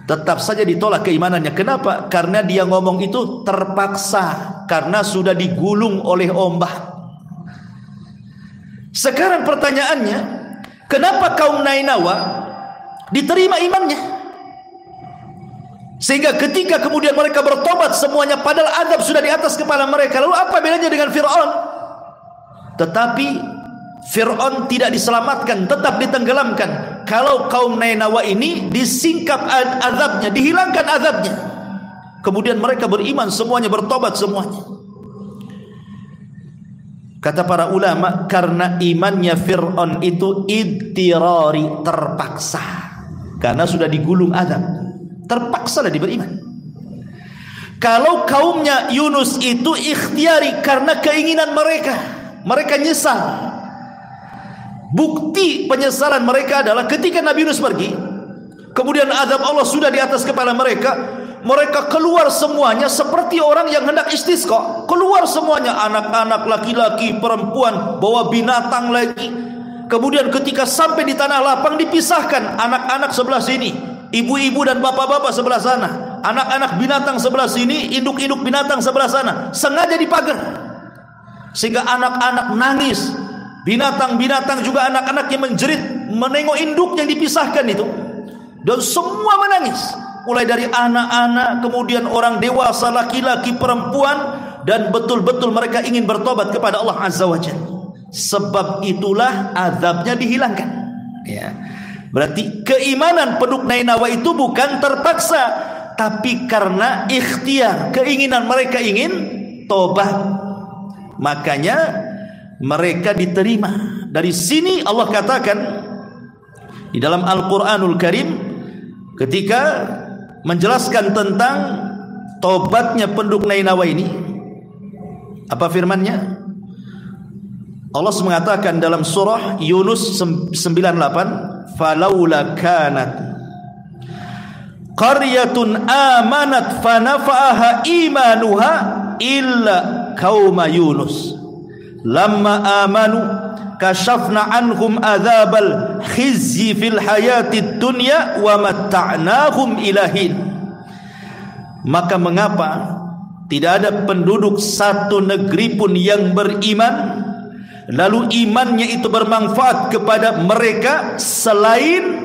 tetap saja ditolak keimanannya. Kenapa? Karena dia ngomong itu terpaksa, karena sudah digulung oleh ombak. Sekarang pertanyaannya, kenapa kaum Nainawa diterima imannya? Sehingga ketika kemudian mereka bertobat semuanya, padahal azab sudah di atas kepala mereka. Lalu apa bedanya dengan Fir'aun? Tetapi Fir'aun tidak diselamatkan, tetap ditenggelamkan. Kalau kaum Nainawa ini disingkap azabnya, dihilangkan azabnya. Kemudian mereka beriman semuanya, bertobat semuanya. Kata para ulama, karena imannya Fir'aun itu idtirari, terpaksa. Karena sudah digulung azab, terpaksalah dia beriman. Kalau kaumnya Yunus itu ikhtiari, karena keinginan mereka, mereka nyesal. Bukti penyesalan mereka adalah ketika Nabi Yunus pergi, kemudian azab Allah sudah di atas kepala mereka, mereka keluar semuanya seperti orang yang hendak istisqa. Keluar semuanya, anak-anak, laki-laki, perempuan, bawa binatang lagi. Kemudian ketika sampai di tanah lapang dipisahkan, anak-anak sebelah sini, ibu-ibu dan bapak-bapak sebelah sana, anak-anak binatang sebelah sini, induk-induk binatang sebelah sana. Sengaja dipagar sehingga anak-anak nangis, binatang-binatang juga anak-anak yang menjerit menengok induk yang dipisahkan itu, dan semua menangis, mulai dari anak-anak, kemudian orang dewasa, laki-laki, perempuan, dan betul-betul mereka ingin bertobat kepada Allah Azza wa Jalla. Sebab itulah azabnya dihilangkan. Ya. Berarti keimanan penduduk Nainawa itu bukan terpaksa, tapi karena ikhtiar, keinginan mereka ingin tobat. Makanya mereka diterima. Dari sini Allah katakan di dalam Al-Quranul Karim ketika menjelaskan tentang tobatnya penduduk Nainawa ini, apa firman-Nya? Allah mengatakan dalam surah Yunus 98, falaula kanat qaryatun amanat fanafa'aha imanuha illa qauma Yunus lamma amanu kashafna anhum adzabal khizyi fil hayatid dunya wa matta'nahum ilahin. Maka mengapa tidak ada penduduk satu negeri pun yang beriman lalu imannya itu bermanfaat kepada mereka selain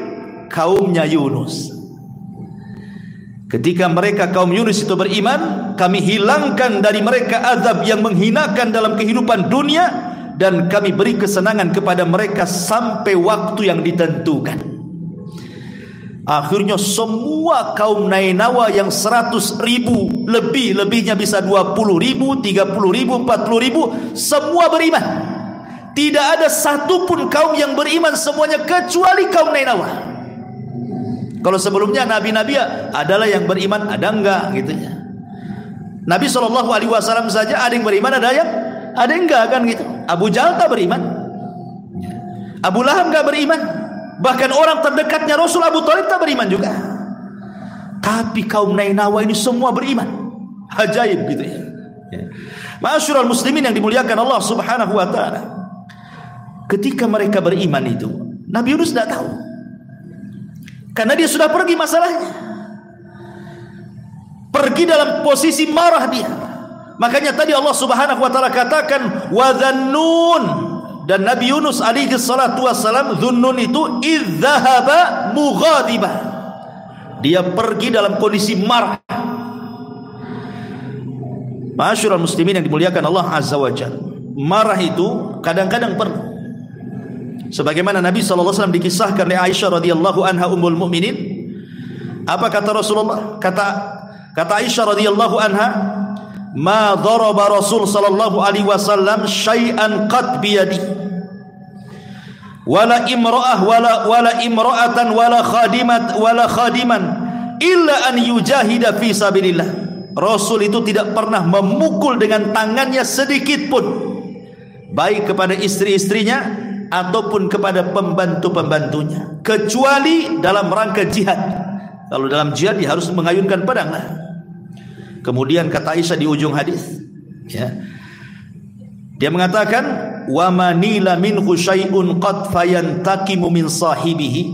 kaumnya Yunus. Ketika mereka kaum Yunus itu beriman, kami hilangkan dari mereka azab yang menghinakan dalam kehidupan dunia, dan kami beri kesenangan kepada mereka sampai waktu yang ditentukan. Akhirnya semua kaum Nainawa yang 100.000 lebihnya bisa 20.000, 30.000, 40.000 semua beriman. Tidak ada satupun kaum yang beriman semuanya kecuali kaum Nainawa. Kalau sebelumnya nabi-nabi adalah yang beriman, ada enggak gitu ya. Nabi SAW saja ada yang beriman, ada yang enggak kan gitu. Abu Jahal tak beriman, Abu Lahab enggak beriman, bahkan orang terdekatnya Rasul Abu Thalib tak beriman juga. Tapi kaum Nainawa ini semua beriman. Ajaib gitu ya. Ma'asyiral muslimin yang dimuliakan Allah Subhanahu wa taala. Ketika mereka beriman itu, Nabi Yunus tidak tahu, karena dia sudah pergi masalahnya. Pergi dalam posisi marah dia. Makanya tadi Allah Subhanahu wa taala katakan wa dhannun, dan Nabi Yunus alaihi salatu wassalam, dhunnun itu idzahaba mughadiba, dia pergi dalam kondisi marah. Ma'asyiral muslimin yang dimuliakan Allah azza wajalla, marah itu kadang-kadang perlu. Sebagaimana Nabi SAW dikisahkan oleh Aisyah radhiyallahu anha ummul mukminin, apa kata Rasulullah? Kata Aisyah radhiyallahu anha, ma daraba Rasul sallallahu alaihi wasallam syai'an qad biyadi wala imra'ah wala imra'atan wala khadiman illa an yujahida fi sabilillah. Rasul itu tidak pernah memukul dengan tangannya sedikit pun, baik kepada istri-istrinya ataupun kepada pembantu-pembantunya, kecuali dalam rangka jihad. Kalau dalam jihad dia harus mengayunkan pedang lah. Kemudian kata Aisyah di ujung hadis, ya, dia mengatakan wa manila minhu syai'un qad fayantaqimu min sahibihi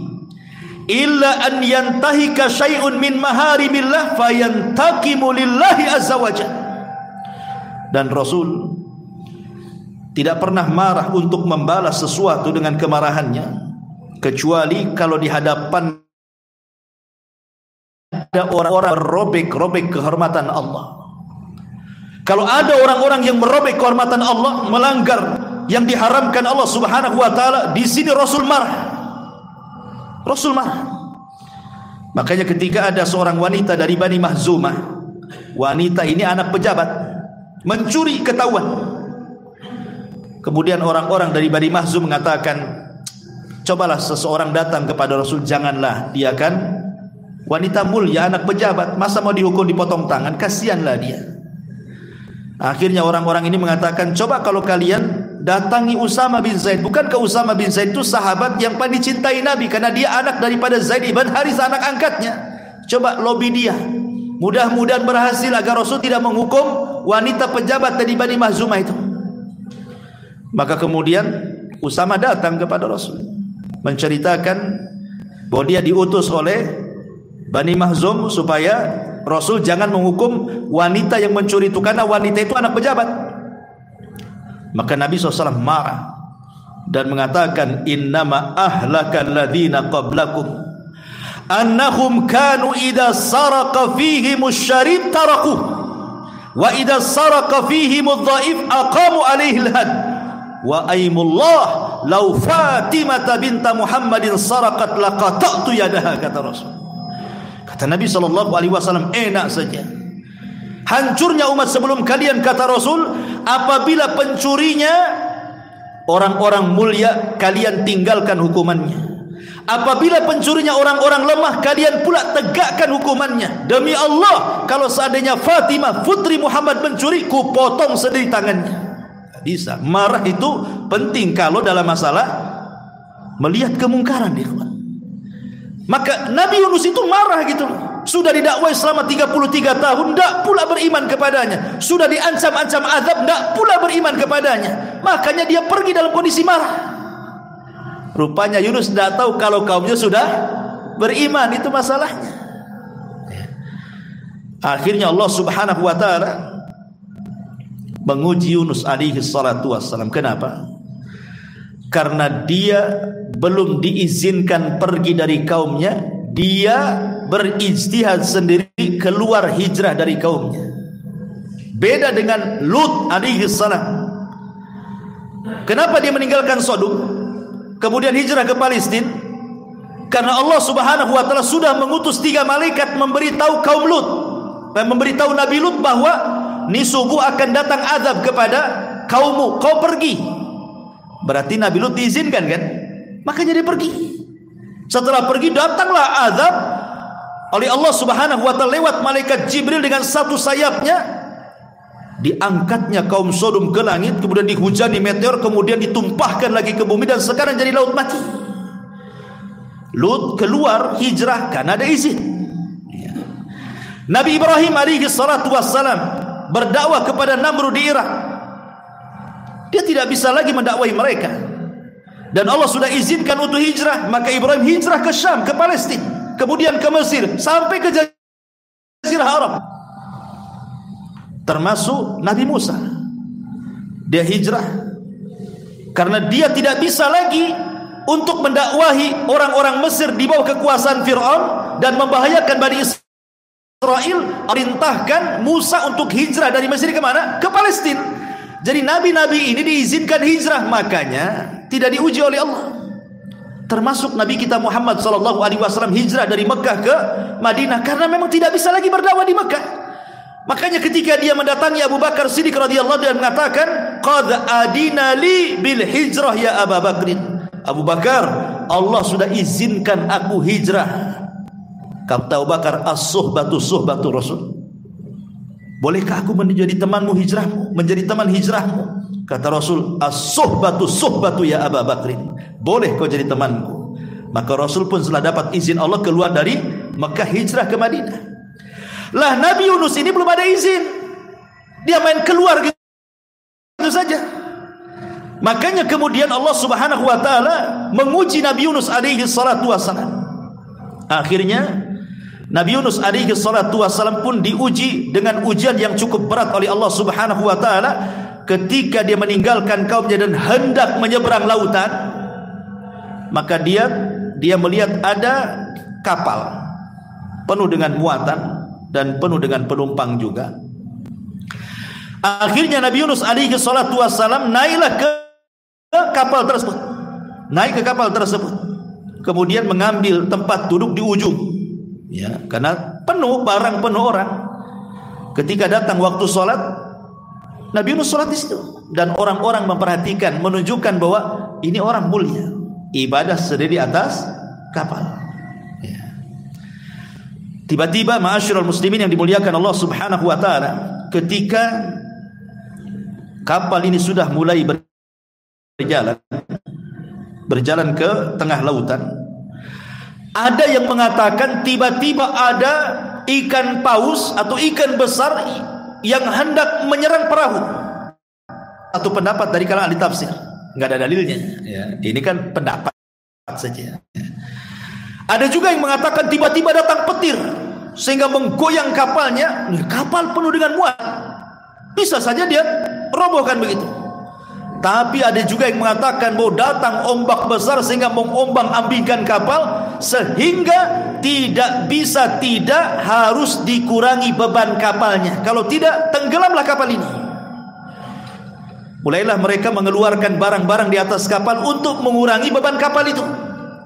illa an yantahika syai'un min maharimillah fayantaqimu lillahi azza wajalla. Dan Rasul tidak pernah marah untuk membalas sesuatu dengan kemarahannya, kecuali kalau di hadapan ada orang-orang merobek kehormatan Allah. Kalau ada orang-orang yang merobek kehormatan Allah, melanggar yang diharamkan Allah Subhanahu wa taala, di sini Rasul marah. Rasul marah. Makanya ketika ada seorang wanita dari Bani Mahzumah, wanita ini anak pejabat, mencuri ketahuan. Kemudian orang-orang dari Bani Mahzum mengatakan, cobalah seseorang datang kepada Rasul, janganlah, dia kan wanita mulia, anak pejabat, masa mau dihukum dipotong tangan, kasihanlah dia. Akhirnya orang-orang ini mengatakan, coba kalau kalian datangi Usama bin Zaid. Bukankah Usama bin Zaid itu sahabat yang paling dicintai Nabi, karena dia anak daripada Zaid ibn Harith, anak angkatnya. Coba lobby dia, mudah-mudahan berhasil agar Rasul tidak menghukum wanita pejabat dari Bani Mahzumah itu. Maka kemudian Usama datang kepada Rasul, menceritakan bahwa dia diutus oleh Bani Mahzum supaya Rasul jangan menghukum wanita yang mencuri itu, karena wanita itu anak pejabat. Maka Nabi SAW marah dan mengatakan, innama ahlakal ladzina qablakum annahum kanu idza saraqa fihimus syarib tarakuh wa idza saraqa fihimudh dhaif aqamu alaihi al-had wa aimullah law Fatimah binta Muhammadin saraqat laqata'tu yadaha, kata Rasul. Kata Nabi SAW, enak saja hancurnya umat sebelum kalian, kata Rasul, apabila pencurinya orang-orang mulia, kalian tinggalkan hukumannya. Apabila pencurinya orang-orang lemah, kalian pula tegakkan hukumannya. Demi Allah, kalau seandainya Fatimah putri Muhammad mencuri, ku potong sendiri tangannya. Bisa. Marah itu penting kalau dalam masalah melihat kemungkaran, ikhwan. Maka Nabi Yunus itu marah gitu. Sudah didakwai selama 33 tahun, tidak pula beriman kepadanya. Sudah diancam-ancam azab, tidak pula beriman kepadanya. Makanya dia pergi dalam kondisi marah. Rupanya Yunus tidak tahu kalau kaumnya sudah beriman, itu masalahnya. Akhirnya Allah Subhanahu wa taala menguji Yunus alaihi salatu wassalam. Kenapa? Karena dia belum diizinkan pergi dari kaumnya, dia berijtihad sendiri keluar hijrah dari kaumnya. Beda dengan Lut alaihi salam. Kenapa dia meninggalkan Sodom kemudian hijrah ke Palestina? Karena Allah Subhanahu wa taala sudah mengutus 3 malaikat memberitahu kaum Lut, memberitahu Nabi Lut bahwa ni subuh akan datang azab kepada kaummu, kau pergi. Berarti Nabi Lut diizinkan kan? Makanya dia pergi. Setelah pergi datanglah azab oleh Allah Subhanahu wa taala lewat malaikat Jibril dengan satu sayapnya. Diangkatnya kaum Sodom ke langit, kemudian dihujani meteor, kemudian ditumpahkan lagi ke bumi, dan sekarang jadi laut mati. Lut keluar hijrah karena ada izin. Nabi Ibrahim alaihi salatu wassalam berdakwah kepada Namrud di Irak. Dia tidak bisa lagi mendakwai mereka, dan Allah sudah izinkan untuk hijrah. Maka Ibrahim hijrah ke Syam, ke Palestina, kemudian ke Mesir, sampai ke Jazirah Arab. Termasuk Nabi Musa, dia hijrah karena dia tidak bisa lagi untuk mendakwahi orang-orang Mesir di bawah kekuasaan Fir'aun dan membahayakan Bani Israel. Perintahkan Musa untuk hijrah dari Mesir ke mana? Ke Palestina. Jadi nabi-nabi ini diizinkan hijrah, makanya tidak diuji oleh Allah. Termasuk Nabi kita Muhammad SAW hijrah dari Mekah ke Madinah karena memang tidak bisa lagi berdakwah di Mekah. Makanya ketika dia mendatangi Abu Bakar Siddiq radhiyallahu anhu, dia mengatakan, "Qad adina li bil hijrah ya Abu Bakrin." Abu Bakar, Allah sudah izinkan aku hijrah. Kata Abu Bakar, "As-suhbatu suhbatu Rasul." Bolehkah aku menjadi temanmu hijrahmu, menjadi teman hijrahmu? Kata Rasul, "As-suhbatu suhbatu ya Abu Bakrin." Boleh kau jadi temanku. Maka Rasul pun setelah dapat izin Allah keluar dari Mekah hijrah ke Madinah. Lah Nabi Yunus ini belum ada izin, dia main keluar gitu saja. Makanya kemudian Allah Subhanahu wa taala menguji Nabi Yunus alaihi salatu wassalam. Akhirnya Nabi Yunus alaihi salatu wassalam pun diuji dengan ujian yang cukup berat oleh Allah Subhanahu wa taala ketika dia meninggalkan kaumnya dan hendak menyeberang lautan. Maka dia melihat ada kapal penuh dengan muatan dan penuh dengan penumpang juga. Akhirnya Nabi Yunus alaihi salatu wassalam naiklah ke kapal tersebut. Naik ke kapal tersebut. Kemudian mengambil tempat duduk di ujung. Ya, karena penuh barang, penuh orang. Ketika datang waktu sholat, Nabi Yunus sholat di situ, dan orang-orang memperhatikan, menunjukkan bahwa ini orang mulia, ibadah sendiri di atas kapal. Ya. Tiba-tiba ma'asyiral muslimin yang dimuliakan Allah Subhanahu wa taala, ketika kapal ini sudah mulai berjalan ke tengah lautan, ada yang mengatakan tiba-tiba ada ikan paus atau ikan besar yang hendak menyerang perahu. Atau pendapat dari kalangan ahli tafsir, nggak ada dalilnya. Ya, ini kan pendapat saja. Ada juga yang mengatakan tiba-tiba datang petir sehingga menggoyang kapalnya. Kapal penuh dengan muat, bisa saja dia robohkan begitu. Tapi ada juga yang mengatakan bahwa datang ombak besar sehingga mengombang-ambingkan kapal, sehingga tidak harus dikurangi beban kapalnya. Kalau tidak, tenggelamlah kapal ini. Mulailah mereka mengeluarkan barang-barang di atas kapal untuk mengurangi beban kapal itu.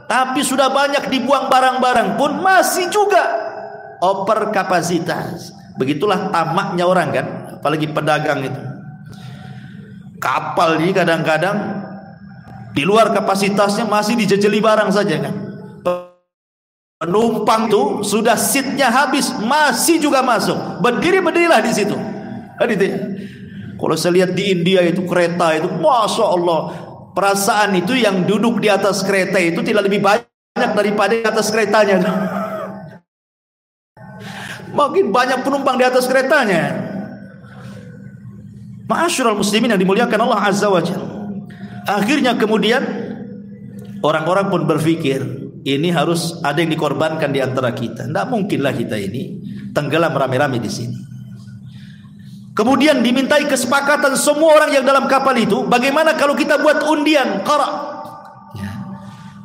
Tapi sudah banyak dibuang barang-barang pun masih juga over kapasitas. Begitulah tamaknya orang kan, apalagi pedagang itu. Kapal ini kadang-kadang di luar kapasitasnya masih dijejeli barang saja kan. penumpang itu sudah seatnya habis, masih juga masuk. Berdirilah di situ. Kalau saya lihat di India itu kereta itu, masya Allah, perasaan itu yang duduk di atas kereta itu tidak lebih banyak daripada di atas keretanya. Makin banyak penumpang di atas keretanya. Ma'asyiral muslimin yang dimuliakan Allah Azza wa Jalla. Akhirnya kemudian orang-orang pun berpikir, ini harus ada yang dikorbankan di antara kita. Tidak mungkinlah kita ini tenggelam rame-rame di sini. Kemudian dimintai kesepakatan semua orang yang dalam kapal itu, bagaimana kalau kita buat undian qara.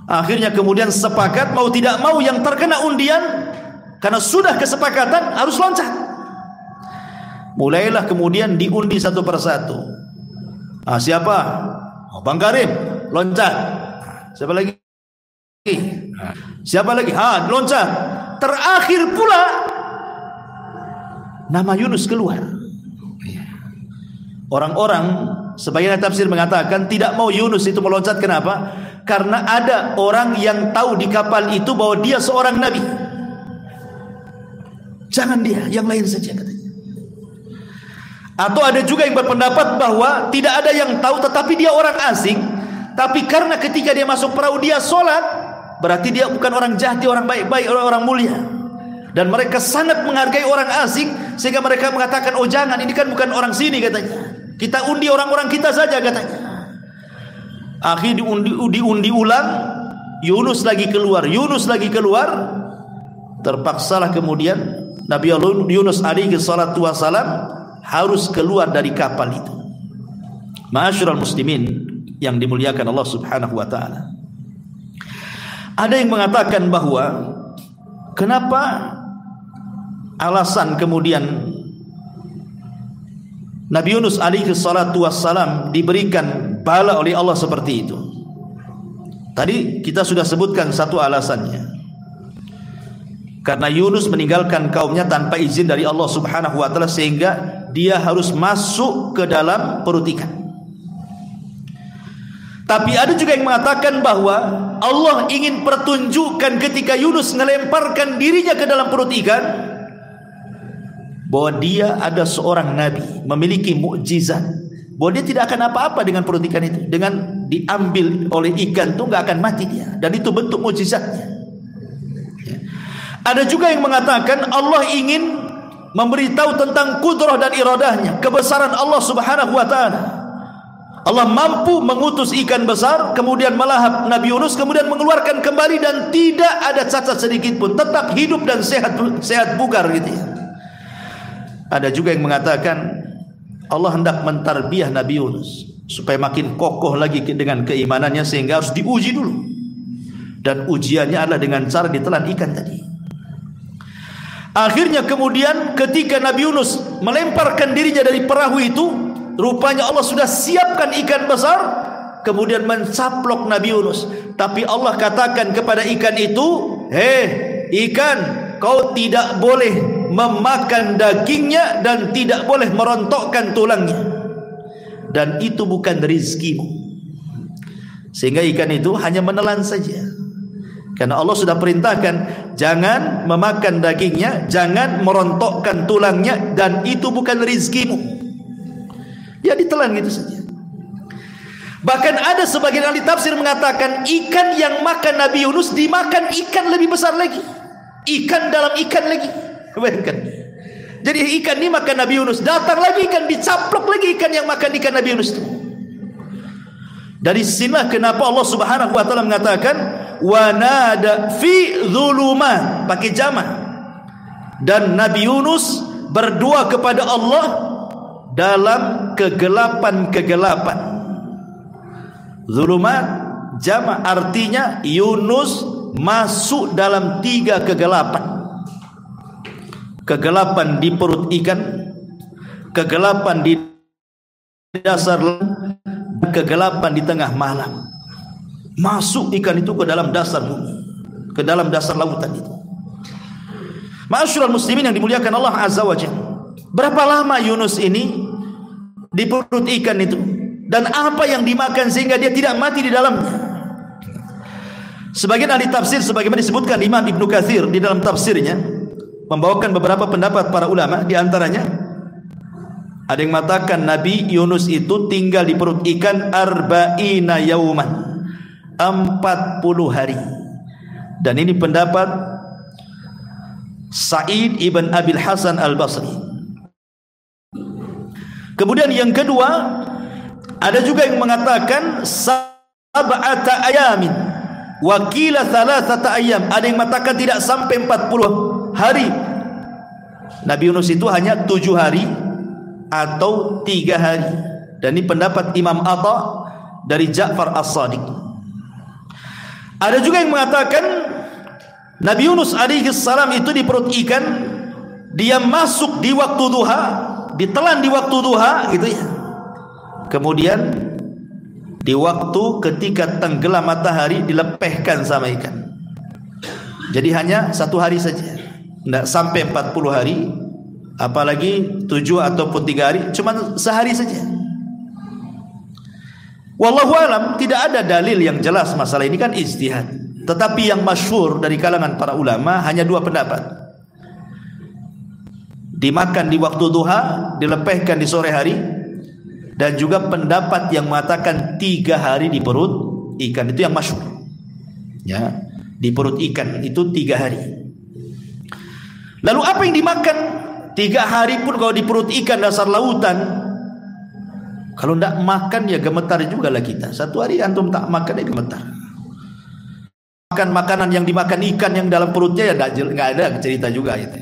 Akhirnya kemudian sepakat, mau tidak mau yang terkena undian, karena sudah kesepakatan harus loncat. Mulailah kemudian diundi satu persatu. Siapa? Bang Karim, loncat. Siapa lagi? Siapa lagi? Loncat. Terakhir pula nama Yunus keluar. Orang-orang sebagian tafsir mengatakan tidak mau Yunus itu meloncat. Kenapa? Karena ada orang yang tahu di kapal itu bahwa dia seorang nabi. Jangan dia, yang lain saja katanya. Atau ada juga yang berpendapat bahwa tidak ada yang tahu tetapi dia orang asing. Tapi karena ketika dia masuk perahu dia sholat, berarti dia bukan orang jahat, dia orang baik-baik, orang mulia. Dan mereka sangat menghargai orang asing, sehingga mereka mengatakan, oh jangan, ini kan bukan orang sini katanya. Kita undi orang-orang kita saja katanya. Akhirnya diundi ulang, Yunus lagi keluar. Terpaksalah kemudian Nabi Yunus alaihi salatu wassalam harus keluar dari kapal itu. Ma'asyiral muslimin yang dimuliakan Allah Subhanahu wa taala. Ada yang mengatakan bahwa kenapa alasan kemudian Nabi Yunus alaihi salatu wassalam diberikan bala oleh Allah seperti itu. Tadi kita sudah sebutkan satu alasannya. Karena Yunus meninggalkan kaumnya tanpa izin dari Allah Subhanahu wa taala, sehingga dia harus masuk ke dalam perut ikan. Tapi ada juga yang mengatakan bahwa Allah ingin pertunjukan ketika Yunus melemparkan dirinya ke dalam perut ikan, bahwa dia ada seorang nabi, memiliki mukjizat, bahwa dia tidak akan apa-apa dengan perut ikan itu. Dengan diambil oleh ikan itu nggak akan mati dia, dan itu bentuk mukjizatnya. Ada juga yang mengatakan Allah ingin memberitahu tentang kudrah dan iradahnya, kebesaran Allah Subhanahu wa taala. Allah mampu mengutus ikan besar, kemudian melahap Nabi Yunus, kemudian mengeluarkan kembali dan tidak ada cacat sedikit pun, tetap hidup dan sehat bugar gitu ya. Ada juga yang mengatakan Allah hendak mentarbiah Nabi Yunus supaya makin kokoh lagi dengan keimanannya, sehingga harus diuji dulu. Dan ujiannya adalah dengan cara ditelan ikan tadi. Akhirnya kemudian ketika Nabi Yunus melemparkan dirinya dari perahu itu, rupanya Allah sudah siapkan ikan besar, kemudian mencaplok Nabi Yunus. Tapi Allah katakan kepada ikan itu, ikan, kau tidak boleh memakan dagingnya dan tidak boleh merontokkan tulangnya, dan itu bukan rizkimu. Sehingga ikan itu hanya menelan saja, karena Allah sudah perintahkan jangan memakan dagingnya, jangan merontokkan tulangnya, dan itu bukan rizkimu. Ya ditelan gitu saja. Bahkan ada sebagian ahli tafsir mengatakan ikan yang makan Nabi Yunus dimakan ikan lebih besar lagi, ikan dalam ikan lagi. Bayangkan. Jadi ikan ini makan Nabi Yunus, datang lagi ikan, dicaplok lagi ikan yang makan ikan Nabi Yunus itu. Dari sinilah kenapa Allah Subhanahu wa taala mengatakan wa nada fi dzulumat, pakai jama'. Dan Nabi Yunus berdoa kepada Allah dalam kegelapan-kegelapan. Dzulumat jama' artinya Yunus masuk dalam 3 kegelapan. Kegelapan di perut ikan, kegelapan di dasar, kegelapan di tengah malam. Masuk ikan itu ke dalam dasar bumi, ke dalam dasar lautan itu. Ma'asyiral muslimin yang dimuliakan Allah Azza wa Jalla. Berapa lama Yunus ini di perut ikan itu, dan apa yang dimakan sehingga dia tidak mati di dalamnya? Sebagian ahli tafsir sebagaimana disebutkan Imam Ibnu Katsir di dalam tafsirnya membawakan beberapa pendapat para ulama, di antaranya ada yang mengatakan Nabi Yunus itu tinggal di perut ikan arba'ina yauman, 40 hari. Dan ini pendapat Sa'id ibn Abil Hasan al-Basri. Kemudian yang kedua, ada juga yang mengatakan sab'ata ayamin wa qila thalathata ayyam. Ada yang mengatakan tidak sampai 40 hari. Nabi Yunus itu hanya 7 hari atau 3 hari. Dan ini pendapat Imam Atha dari Ja'far As-Sadiq. Ada juga yang mengatakan Nabi Yunus alaihi salam itu di perut ikan, dia masuk di waktu duha, ditelan di waktu duha gitu ya. Kemudian di waktu ketika tenggelam matahari dilepehkan sama ikan. Jadi hanya 1 hari saja, tidak sampai 40 hari, apalagi 7 ataupun 3 hari, cuma sehari saja. Wallahu alam, tidak ada dalil yang jelas masalah ini, kan ijtihad. Tetapi yang masyhur dari kalangan para ulama hanya 2 pendapat. Dimakan di waktu duha, dilepehkan di sore hari, dan juga pendapat yang mengatakan 3 hari di perut ikan, itu yang masyhur. Ya, di perut ikan itu 3 hari. Lalu apa yang dimakan? 3 hari pun kalau di perut ikan dasar lautan, kalau tidak makan ya gemetar juga lah kita. 1 hari antum tak makan ya gemetar. Makan makanan yang dimakan ikan yang dalam perutnya ya nggak ada cerita juga itu.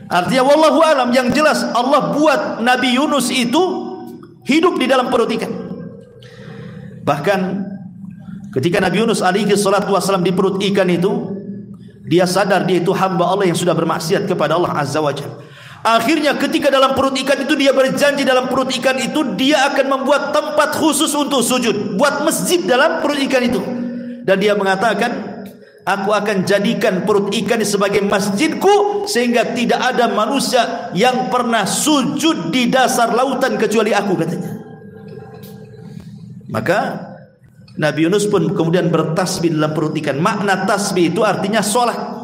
Artinya wallahu alam, yang jelas Allah buat Nabi Yunus itu hidup di dalam perut ikan. Bahkan ketika Nabi Yunus alaihi salatu wasallam di perut ikan itu, dia sadar dia itu hamba Allah yang sudah bermaksiat kepada Allah azza wajalla. Akhirnya ketika dalam perut ikan itu, dia berjanji dalam perut ikan itu dia akan membuat tempat khusus untuk sujud, buat masjid dalam perut ikan itu. Dan dia mengatakan, aku akan jadikan perut ikan sebagai masjidku, sehingga tidak ada manusia yang pernah sujud di dasar lautan kecuali aku, katanya. Maka Nabi Yunus pun kemudian bertasbih dalam perut ikan. Makna tasbih itu artinya sholat.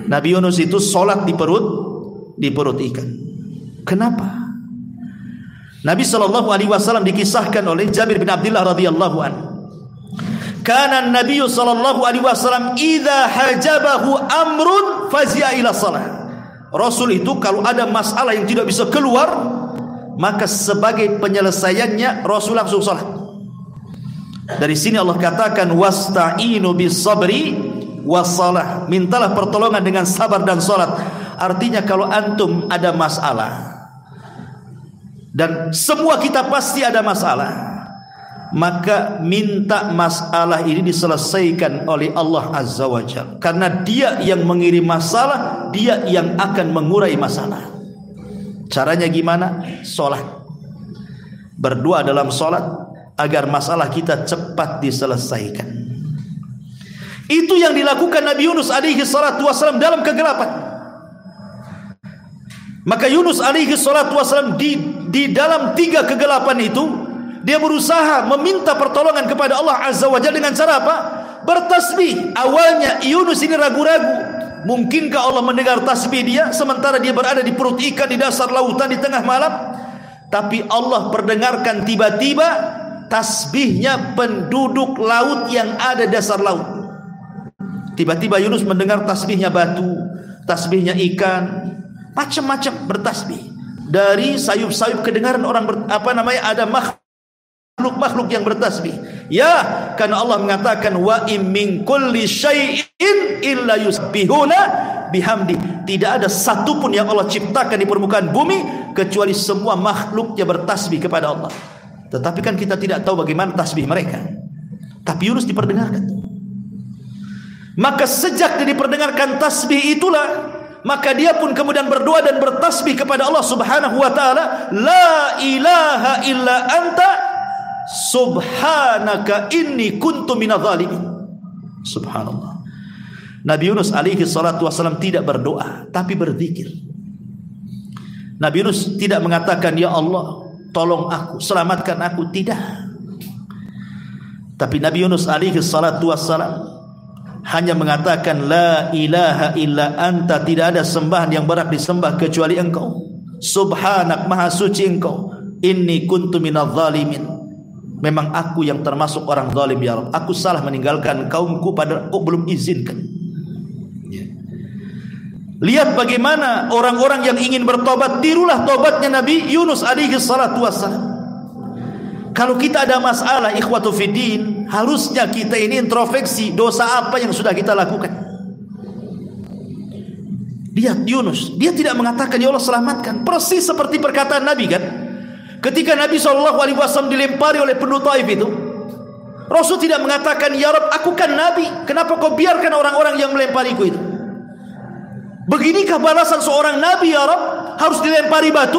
Nabi Yunus itu sholat di perut ikan. Kenapa? Nabi SAW dikisahkan oleh Jabir bin Abdullah radhiyallahu anhu, kana Nabi sallallahu alaihi wasallam idza hajabahu amrun fazi'a ila shalah. Rasul itu kalau ada masalah yang tidak bisa keluar, maka sebagai penyelesaiannya Rasul langsung salat. Dari sini Allah katakan wasta'inu bis sabri was shalah. Mintalah pertolongan dengan sabar dan salat. Artinya kalau antum ada masalah, dan semua kita pasti ada masalah, maka minta masalah ini diselesaikan oleh Allah azza wa jalla. Karena dia yang mengirim masalah, dia yang akan mengurai masalah. Caranya gimana? Sholat. Berdoa dalam sholat agar masalah kita cepat diselesaikan. Itu yang dilakukan Nabi Yunus alaihi salatu wasallam dalam kegelapan. Maka Yunus alaihi salatu wasallam di dalam 3 kegelapan itu, dia berusaha meminta pertolongan kepada Allah azza wa jalla dengan cara apa? Bertasbih. Awalnya Yunus ini ragu-ragu, mungkinkah Allah mendengar tasbih dia sementara dia berada di perut ikan di dasar lautan di tengah malam? Tapi Allah perdengarkan tiba-tiba tasbihnya penduduk laut yang ada di dasar laut. Tiba-tiba Yunus mendengar tasbihnya batu, tasbihnya ikan, macam-macam bertasbih. Dari sayup-sayup kedengaran orang ada makhluk yang bertasbih. Ya, karena Allah mengatakan wa in min kulli syai'in illa yusbihuna bihamdi. Tidak ada satupun yang Allah ciptakan di permukaan bumi kecuali semua makhluknya bertasbih kepada Allah. Tetapi kan kita tidak tahu bagaimana tasbih mereka. Tapi Yunus diperdengarkan. Maka sejak dia diperdengarkan tasbih itulah, maka dia pun kemudian berdoa dan bertasbih kepada Allah Subhanahu wa taala, la ilaha illa anta subhanaka inni kuntu minadh dhalimin. Subhanallah. Nabi Yunus alaihi salatu wasallam tidak berdoa tapi berzikir. Nabi Yunus tidak mengatakan ya Allah tolong aku, selamatkan aku, tidak. Tapi Nabi Yunus alaihi salatu wassalam hanya mengatakan la ilaha illa anta, tidak ada sembahan yang berhak disembah kecuali engkau. Subhanak, maha suci engkau. Inni kuntu minadh zalimin. Memang aku yang termasuk orang zalim ya Rabb. Aku salah meninggalkan kaumku pada kau belum izinkan. Lihat bagaimana orang-orang yang ingin bertobat, tirulah tobatnya Nabi Yunus alaihi salatu wassalam. Kalau kita ada masalah ikhwatu fiddin, harusnya kita ini introspeksi, dosa apa yang sudah kita lakukan. Lihat Yunus, dia tidak mengatakan ya Allah selamatkan, persis seperti perkataan Nabi kan. Ketika Nabi SAW dilempari oleh penduduk Taif itu, Rasul tidak mengatakan ya Rabb aku kan Nabi, kenapa kau biarkan orang-orang yang melempariku itu. Beginikah balasan seorang Nabi ya Rabb, harus dilempari batu?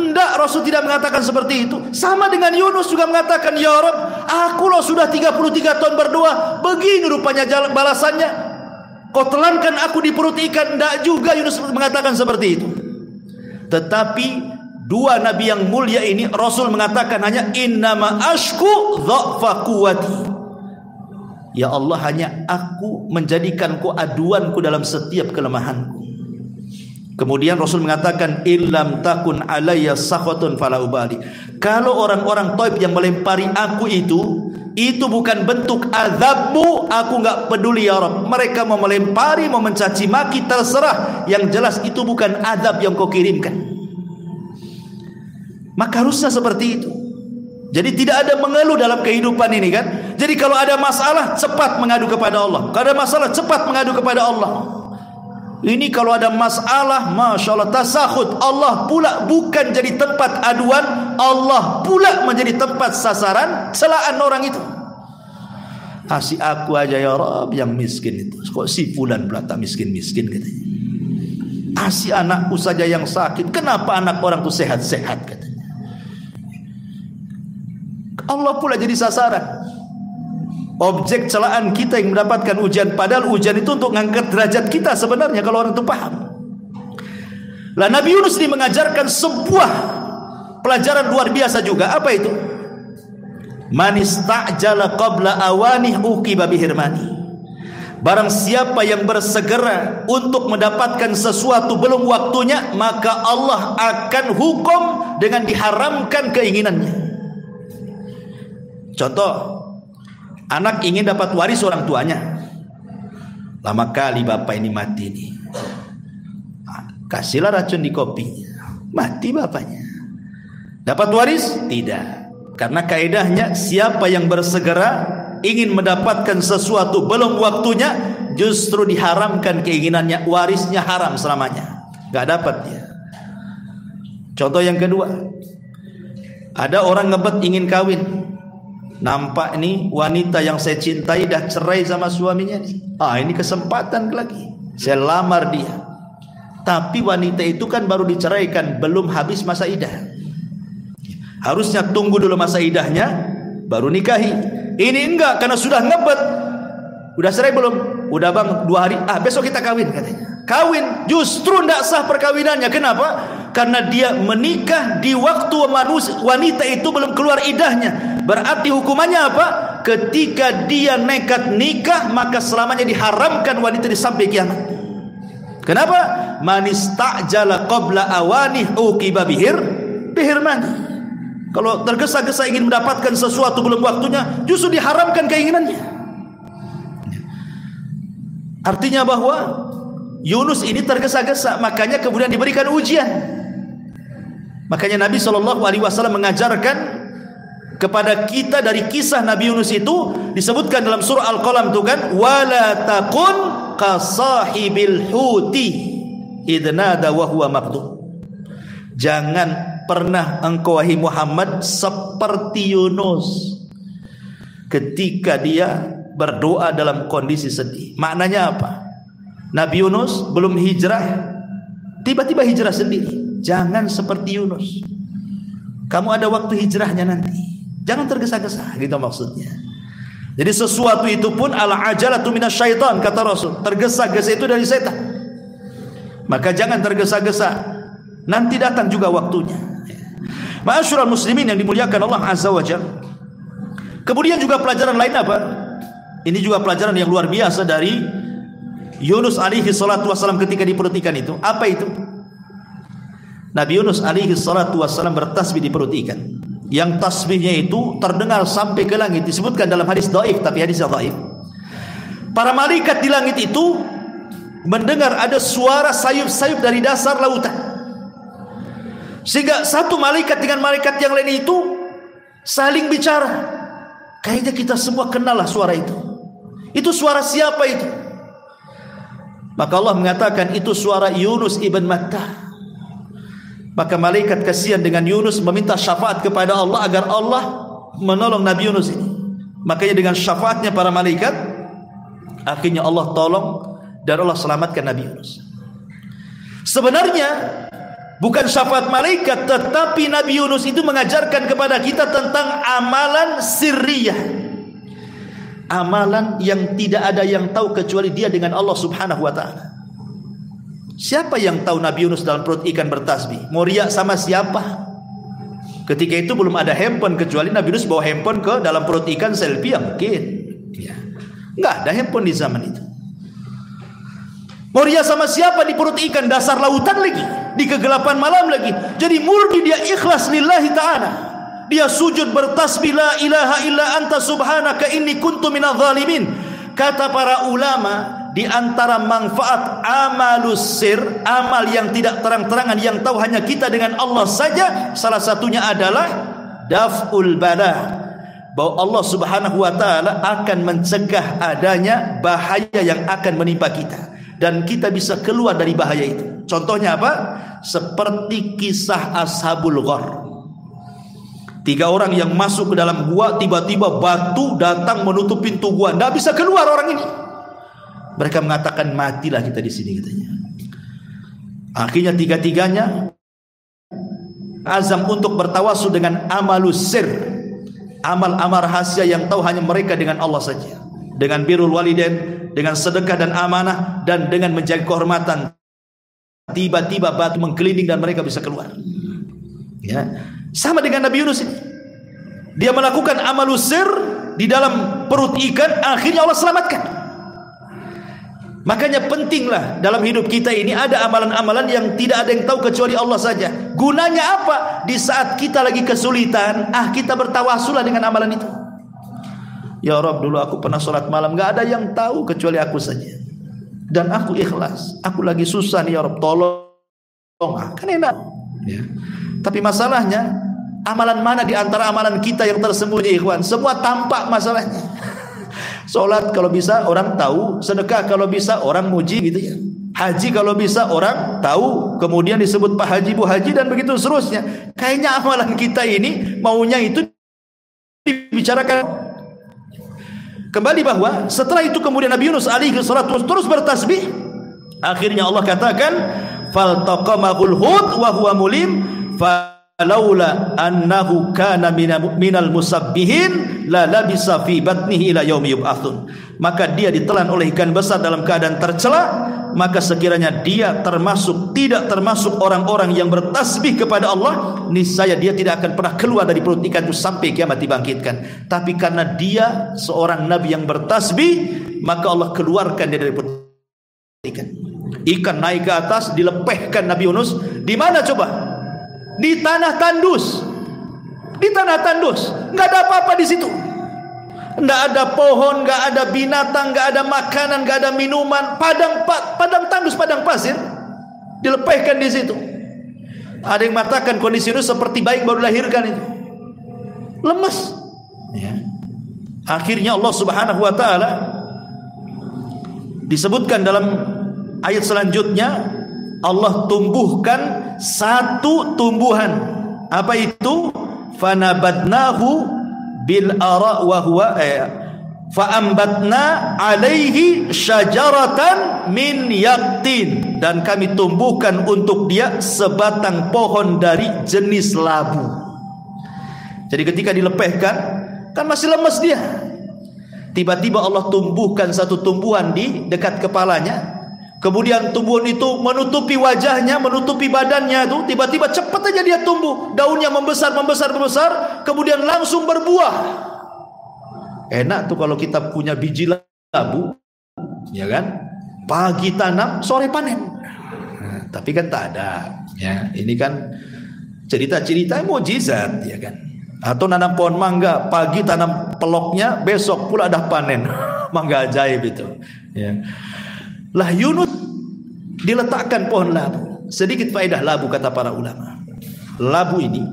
Tidak, Rasul tidak mengatakan seperti itu. Sama dengan Yunus juga mengatakan ya Rabb, aku loh sudah 33 tahun berdoa, begini rupanya balasannya. Kau telankan aku di perut ikan. Tidak juga Yunus mengatakan seperti itu. Tetapi dua Nabi yang mulia ini Rasul mengatakan hanya innama ashku dha'fa quwwati. Ya Allah, hanya aku menjadikan kau aduanku dalam setiap kelemahanku. Kemudian Rasul mengatakan illam takun alayya sakhatun fala ubali. Kalau orang-orang Taif yang melempari aku itu bukan bentuk azabmu, aku enggak peduli ya Rabb. Mereka mau melempari, mau mencaci maki, terserah. Yang jelas itu bukan azab yang kau kirimkan. Maka harusnya seperti itu. Jadi tidak ada mengeluh dalam kehidupan ini kan. Jadi kalau ada masalah cepat mengadu kepada Allah. Kalau ada masalah cepat mengadu kepada Allah. Ini kalau ada masalah, masya Allah, tasakhut. Allah pula bukan jadi tempat aduan, Allah pula menjadi tempat sasaran celaan orang itu. Si aku aja ya Rabb yang miskin itu, kok si fulan pula tak miskin-miskin katanya. Si anakku saja yang sakit, kenapa anak orang itu sehat-sehat katanya. Allah pula jadi sasaran, objek celaan kita yang mendapatkan ujian. Padahal ujian itu untuk mengangkat derajat kita sebenarnya kalau orang itu paham. Lah Nabi Yunus ini mengajarkan sebuah pelajaran luar biasa juga. Apa itu? Man istajala qabla awanih uqiba bihirmani. Barang siapa yang bersegera untuk mendapatkan sesuatu belum waktunya, maka Allah akan hukum dengan diharamkan keinginannya. Contoh, anak ingin dapat waris orang tuanya. Lama kali bapak ini mati nih. Kasihlah racun di kopi. Mati bapaknya. Dapat waris? Tidak. Karena kaidahnya siapa yang bersegera ingin mendapatkan sesuatu belum waktunya, justru diharamkan keinginannya, warisnya haram selamanya. Gak dapat dia. Contoh yang kedua. Ada orang ngebet ingin kawin. Nampak nih wanita yang saya cintai dah cerai sama suaminya nih. Ini kesempatan lagi, saya lamar dia. Tapi wanita itu kan baru diceraikan, belum habis masa idah. Harusnya tunggu dulu masa idahnya baru nikahi. Ini enggak, karena sudah ngebet. Udah cerai belum? Udah bang 2 hari. Besok kita kawin katanya. Kawin, justru tidak sah perkawinannya. Kenapa? Karena dia menikah di waktu wanita itu belum keluar idahnya. Berarti hukumannya apa? Ketika dia nekat nikah, maka selamanya diharamkan wanita di sampai kiamat. Kenapa? Man istajala qabla awanih uqiba bihirmani. Kalau tergesa-gesa ingin mendapatkan sesuatu belum waktunya, justru diharamkan keinginannya. Artinya bahwa Yunus ini tergesa-gesa, makanya kemudian diberikan ujian. Makanya Nabi SAW mengajarkan kepada kita dari kisah Nabi Yunus itu, disebutkan dalam surah Al-Qalam itu kan, wala takun kasahibil huti idnada wa huwa maqdum. Jangan pernah engkau wahai Muhammad seperti Yunus ketika dia berdoa dalam kondisi sedih. Maknanya apa? Nabi Yunus belum hijrah, tiba-tiba hijrah sendiri. Jangan seperti Yunus. Kamu ada waktu hijrahnya nanti. Jangan tergesa-gesa, gitu maksudnya. Jadi sesuatu itu pun al-ajalatu minasyaitan, kata Rasul. Tergesa-gesa itu dari setan. Maka jangan tergesa-gesa. Nanti datang juga waktunya. Ma'asyiral muslimin yang dimuliakan Allah Azza wa Jalla. Kemudian juga pelajaran lain apa? Ini juga pelajaran yang luar biasa dari Yunus alaihi salatu wassalam ketika di perut ikan itu. Apa itu? Nabi Yunus alaihi salatu wassalam bertasbih di perut ikan. Yang tasbihnya itu terdengar sampai ke langit. Disebutkan dalam hadis dhaif, tapi hadisnya dhaif. Para malaikat di langit itu mendengar ada suara sayup-sayup dari dasar lautan. Sehingga satu malaikat dengan malaikat yang lain itu saling bicara. Kayaknya kita semua kenal lah suara itu. Itu suara siapa itu? Maka Allah mengatakan itu suara Yunus ibn Matta. Maka malaikat kasihan dengan Yunus meminta syafaat kepada Allah agar Allah menolong Nabi Yunus ini. Makanya dengan syafaatnya para malaikat, akhirnya Allah tolong dan Allah selamatkan Nabi Yunus. Sebenarnya bukan syafaat malaikat, tetapi Nabi Yunus itu mengajarkan kepada kita tentang amalan sirriyah. Amalan yang tidak ada yang tahu kecuali dia dengan Allah subhanahu wa ta'ala. Siapa yang tahu Nabi Yunus dalam perut ikan bertasbih? Mau riak sama siapa? Ketika itu belum ada handphone, kecuali Nabi Yunus bawa handphone ke dalam perut ikan selfie ya mungkin. Ya. Nggak ada handphone di zaman itu. Mau riak sama siapa di perut ikan dasar lautan lagi, di kegelapan malam lagi. Jadi murni dia ikhlas lillahi ta'ala. Dia sujud bertasbih la ilaha illa anta subhanaka inni kuntu minadh dhalimin. Kata para ulama, di antara manfaat amalus sir, amal yang tidak terang-terangan yang tahu hanya kita dengan Allah saja, salah satunya adalah daf'ul bala, bahwa Allah subhanahu wa ta'ala akan mencegah adanya bahaya yang akan menimpa kita, dan kita bisa keluar dari bahaya itu. Contohnya apa? Seperti kisah Ashabul Ghar. 3 orang yang masuk ke dalam gua, tiba-tiba batu datang menutup pintu gua, tidak bisa keluar orang ini. Mereka mengatakan matilah kita di sini katanya. Akhirnya 3-tiganya azam untuk bertawasul dengan amalus sir, amal-amal rahasia yang tahu hanya mereka dengan Allah saja, dengan birrul walidain, dengan sedekah dan amanah, dan dengan menjaga kehormatan. Tiba-tiba batu menggelinding dan mereka bisa keluar. Ya, sama dengan Nabi Yunus ini. Dia melakukan amalus sir di dalam perut ikan, akhirnya Allah selamatkan. Makanya pentinglah dalam hidup kita ini ada amalan-amalan yang tidak ada yang tahu kecuali Allah saja. Gunanya apa? Di saat kita lagi kesulitan, kita bertawasulah dengan amalan itu. Ya Rabb, dulu aku pernah sholat malam, gak ada yang tahu kecuali aku saja. Dan aku ikhlas. Aku lagi susah nih ya Rabb, tolong. Kan enak. Ya. Tapi masalahnya, amalan mana di antara amalan kita yang tersembunyi, ikhwan? Semua tampak masalahnya. Sholat kalau bisa orang tahu, sedekah kalau bisa orang muji gitu ya. Haji kalau bisa orang tahu, kemudian disebut Pak Haji, Bu Haji, dan begitu seterusnya. Kayaknya amalan kita ini maunya itu dibicarakan. Kembali bahwa setelah itu kemudian Nabi Yunus alaihi salatu terus bertasbih. Akhirnya Allah katakan, faltaqamahul hut wa huwa mulim falaula annahu kana minal musabbihin la labisa fi batnihi ila yaumi yub'atsun. Maka dia ditelan oleh ikan besar dalam keadaan tercela, maka sekiranya dia tidak termasuk orang-orang yang bertasbih kepada Allah, niscaya dia tidak akan pernah keluar dari perut ikan itu sampai kiamat dibangkitkan. Tapi karena dia seorang nabi yang bertasbih, maka Allah keluarkan dia dari perut ikan. Ikan naik ke atas, dilepehkan Nabi Yunus. Di mana coba? Di tanah tandus. Di tanah tandus, nggak ada apa-apa di situ. Nggak ada pohon, nggak ada binatang, nggak ada makanan, nggak ada minuman. Padang tandus, padang pasir, dilepehkan di situ. Ada yang mengatakan kondisi itu seperti bayi baru dilahirkan itu, lemes. Ya. Akhirnya Allah Subhanahu Wa Taala disebutkan dalam ayat selanjutnya, Allah tumbuhkan satu tumbuhan. Apa itu? Fanabadnahu bil ara wa huwa faambatna alaihi syajaratan min yaqtin, dan kami tumbuhkan untuk dia sebatang pohon dari jenis labu. Jadi ketika dilepehkan kan masih lemas dia, tiba-tiba Allah tumbuhkan satu tumbuhan di dekat kepalanya. Kemudian tumbuhan itu menutupi wajahnya, menutupi badannya itu. Tiba-tiba cepat aja dia tumbuh. Daunnya membesar, kemudian langsung berbuah. Enak tuh kalau kita punya biji labu, ya kan? Pagi tanam, sore panen. Nah, tapi kan tak ada. Ya, ini kan cerita-cerita mukjizat, ya kan? Atau nanam pohon mangga, pagi tanam peloknya, besok pula ada panen. Mangga ajaib itu. Ya. Lah Yunus diletakkan pohon labu. Sedikit faedah labu kata para ulama. Labu ini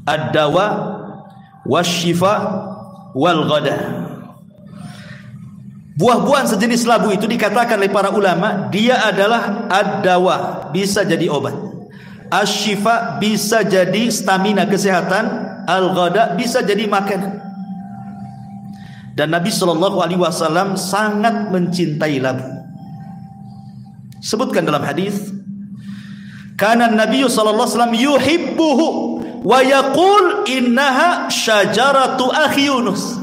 ad-dawa wasyifa wal ghada. Buah-buahan sejenis labu itu dikatakan oleh para ulama, dia adalah ad-dawa, bisa jadi obat. Asyifa bisa jadi stamina kesehatan, al-ghada bisa jadi makanan. Dan Nabi SAW sangat mencintai labu. Sebutkan dalam hadis, kana Nabi SAW yuhibbuhu wa yaqul innaha syajaratu akhi Yunus.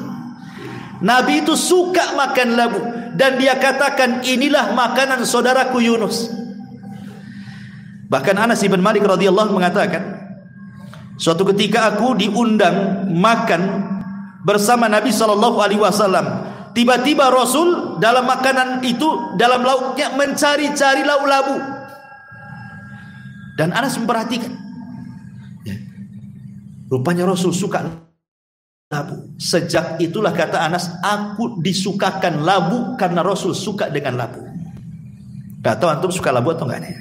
Nabi itu suka makan labu dan dia katakan inilah makanan saudaraku Yunus. Bahkan Anas bin Malik radhiyallahu mengatakan, suatu ketika aku diundang makan bersama Nabi SAW. Tiba-tiba Rasul dalam makanan itu, dalam lauknya mencari-cari lauk labu. Dan Anas memperhatikan, ya, rupanya Rasul suka labu. Sejak itulah kata Anas, aku disukakan labu karena Rasul suka dengan labu. Gak tahu antum suka labu atau enggak?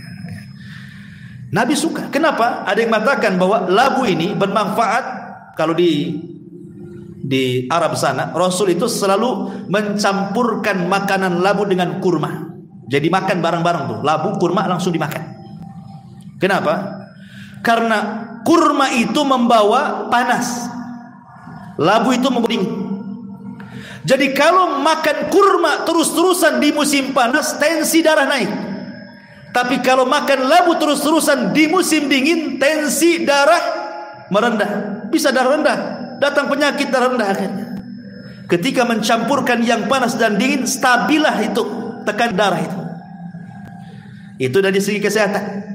Nabi suka. Kenapa? Ada yang mengatakan bahwa labu ini bermanfaat. Kalau di Arab sana, Rasul itu selalu mencampurkan makanan labu dengan kurma. Jadi makan bareng-bareng tuh, labu kurma langsung dimakan. Kenapa? Karena kurma itu membawa panas, labu itu membawa dingin. Jadi kalau makan kurma terus-terusan di musim panas, tensi darah naik. Tapi kalau makan labu terus-terusan di musim dingin, tensi darah merendah. Bisa darah rendah, datang penyakit darah rendah akhirnya. Ketika mencampurkan yang panas dan dingin, stabilah itu tekan darah itu. Itu dari segi kesehatan.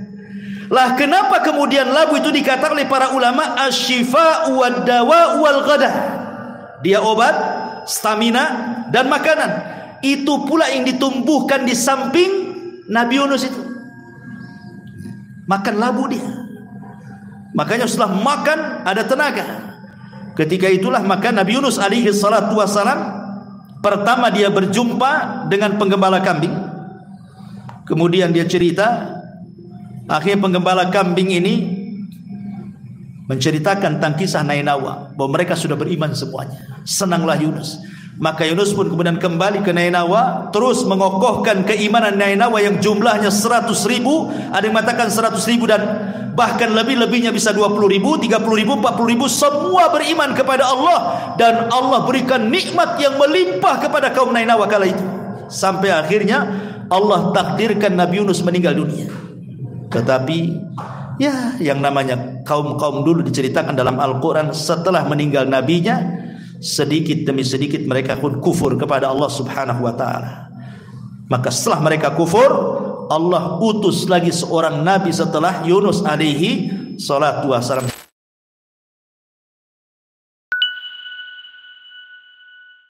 Lah kenapa kemudian labu itu dikatakan oleh para ulama asyifa wad dawa wal ghada? Dia obat, stamina dan makanan. Itu pula yang ditumbuhkan di samping Nabi Yunus itu. Makan labu dia. Makanya setelah makan ada tenaga. Ketika itulah maka Nabi Yunus alaihi salatu wassalam, pertama dia berjumpa dengan penggembala kambing. Kemudian dia cerita, akhirnya penggembala kambing ini menceritakan tentang kisah Nainawa, bahwa mereka sudah beriman semuanya. Senanglah Yunus. Maka Yunus pun kemudian kembali ke Nainawa, terus mengokohkan keimanan Nainawa yang jumlahnya 100.000, ada yang mengatakan 100.000 dan bahkan lebih-lebihnya bisa 20.000, 30.000, 40.000, semua beriman kepada Allah, dan Allah berikan nikmat yang melimpah kepada kaum Nainawa kala itu. Sampai akhirnya Allah takdirkan Nabi Yunus meninggal dunia. Tetapi ya, yang namanya kaum-kaum dulu diceritakan dalam Al-Quran, setelah meninggal nabinya, sedikit demi sedikit mereka pun kufur kepada Allah subhanahu wa ta'ala. Maka setelah mereka kufur, Allah utus lagi seorang nabi setelah Yunus alaihi salatu wassalam.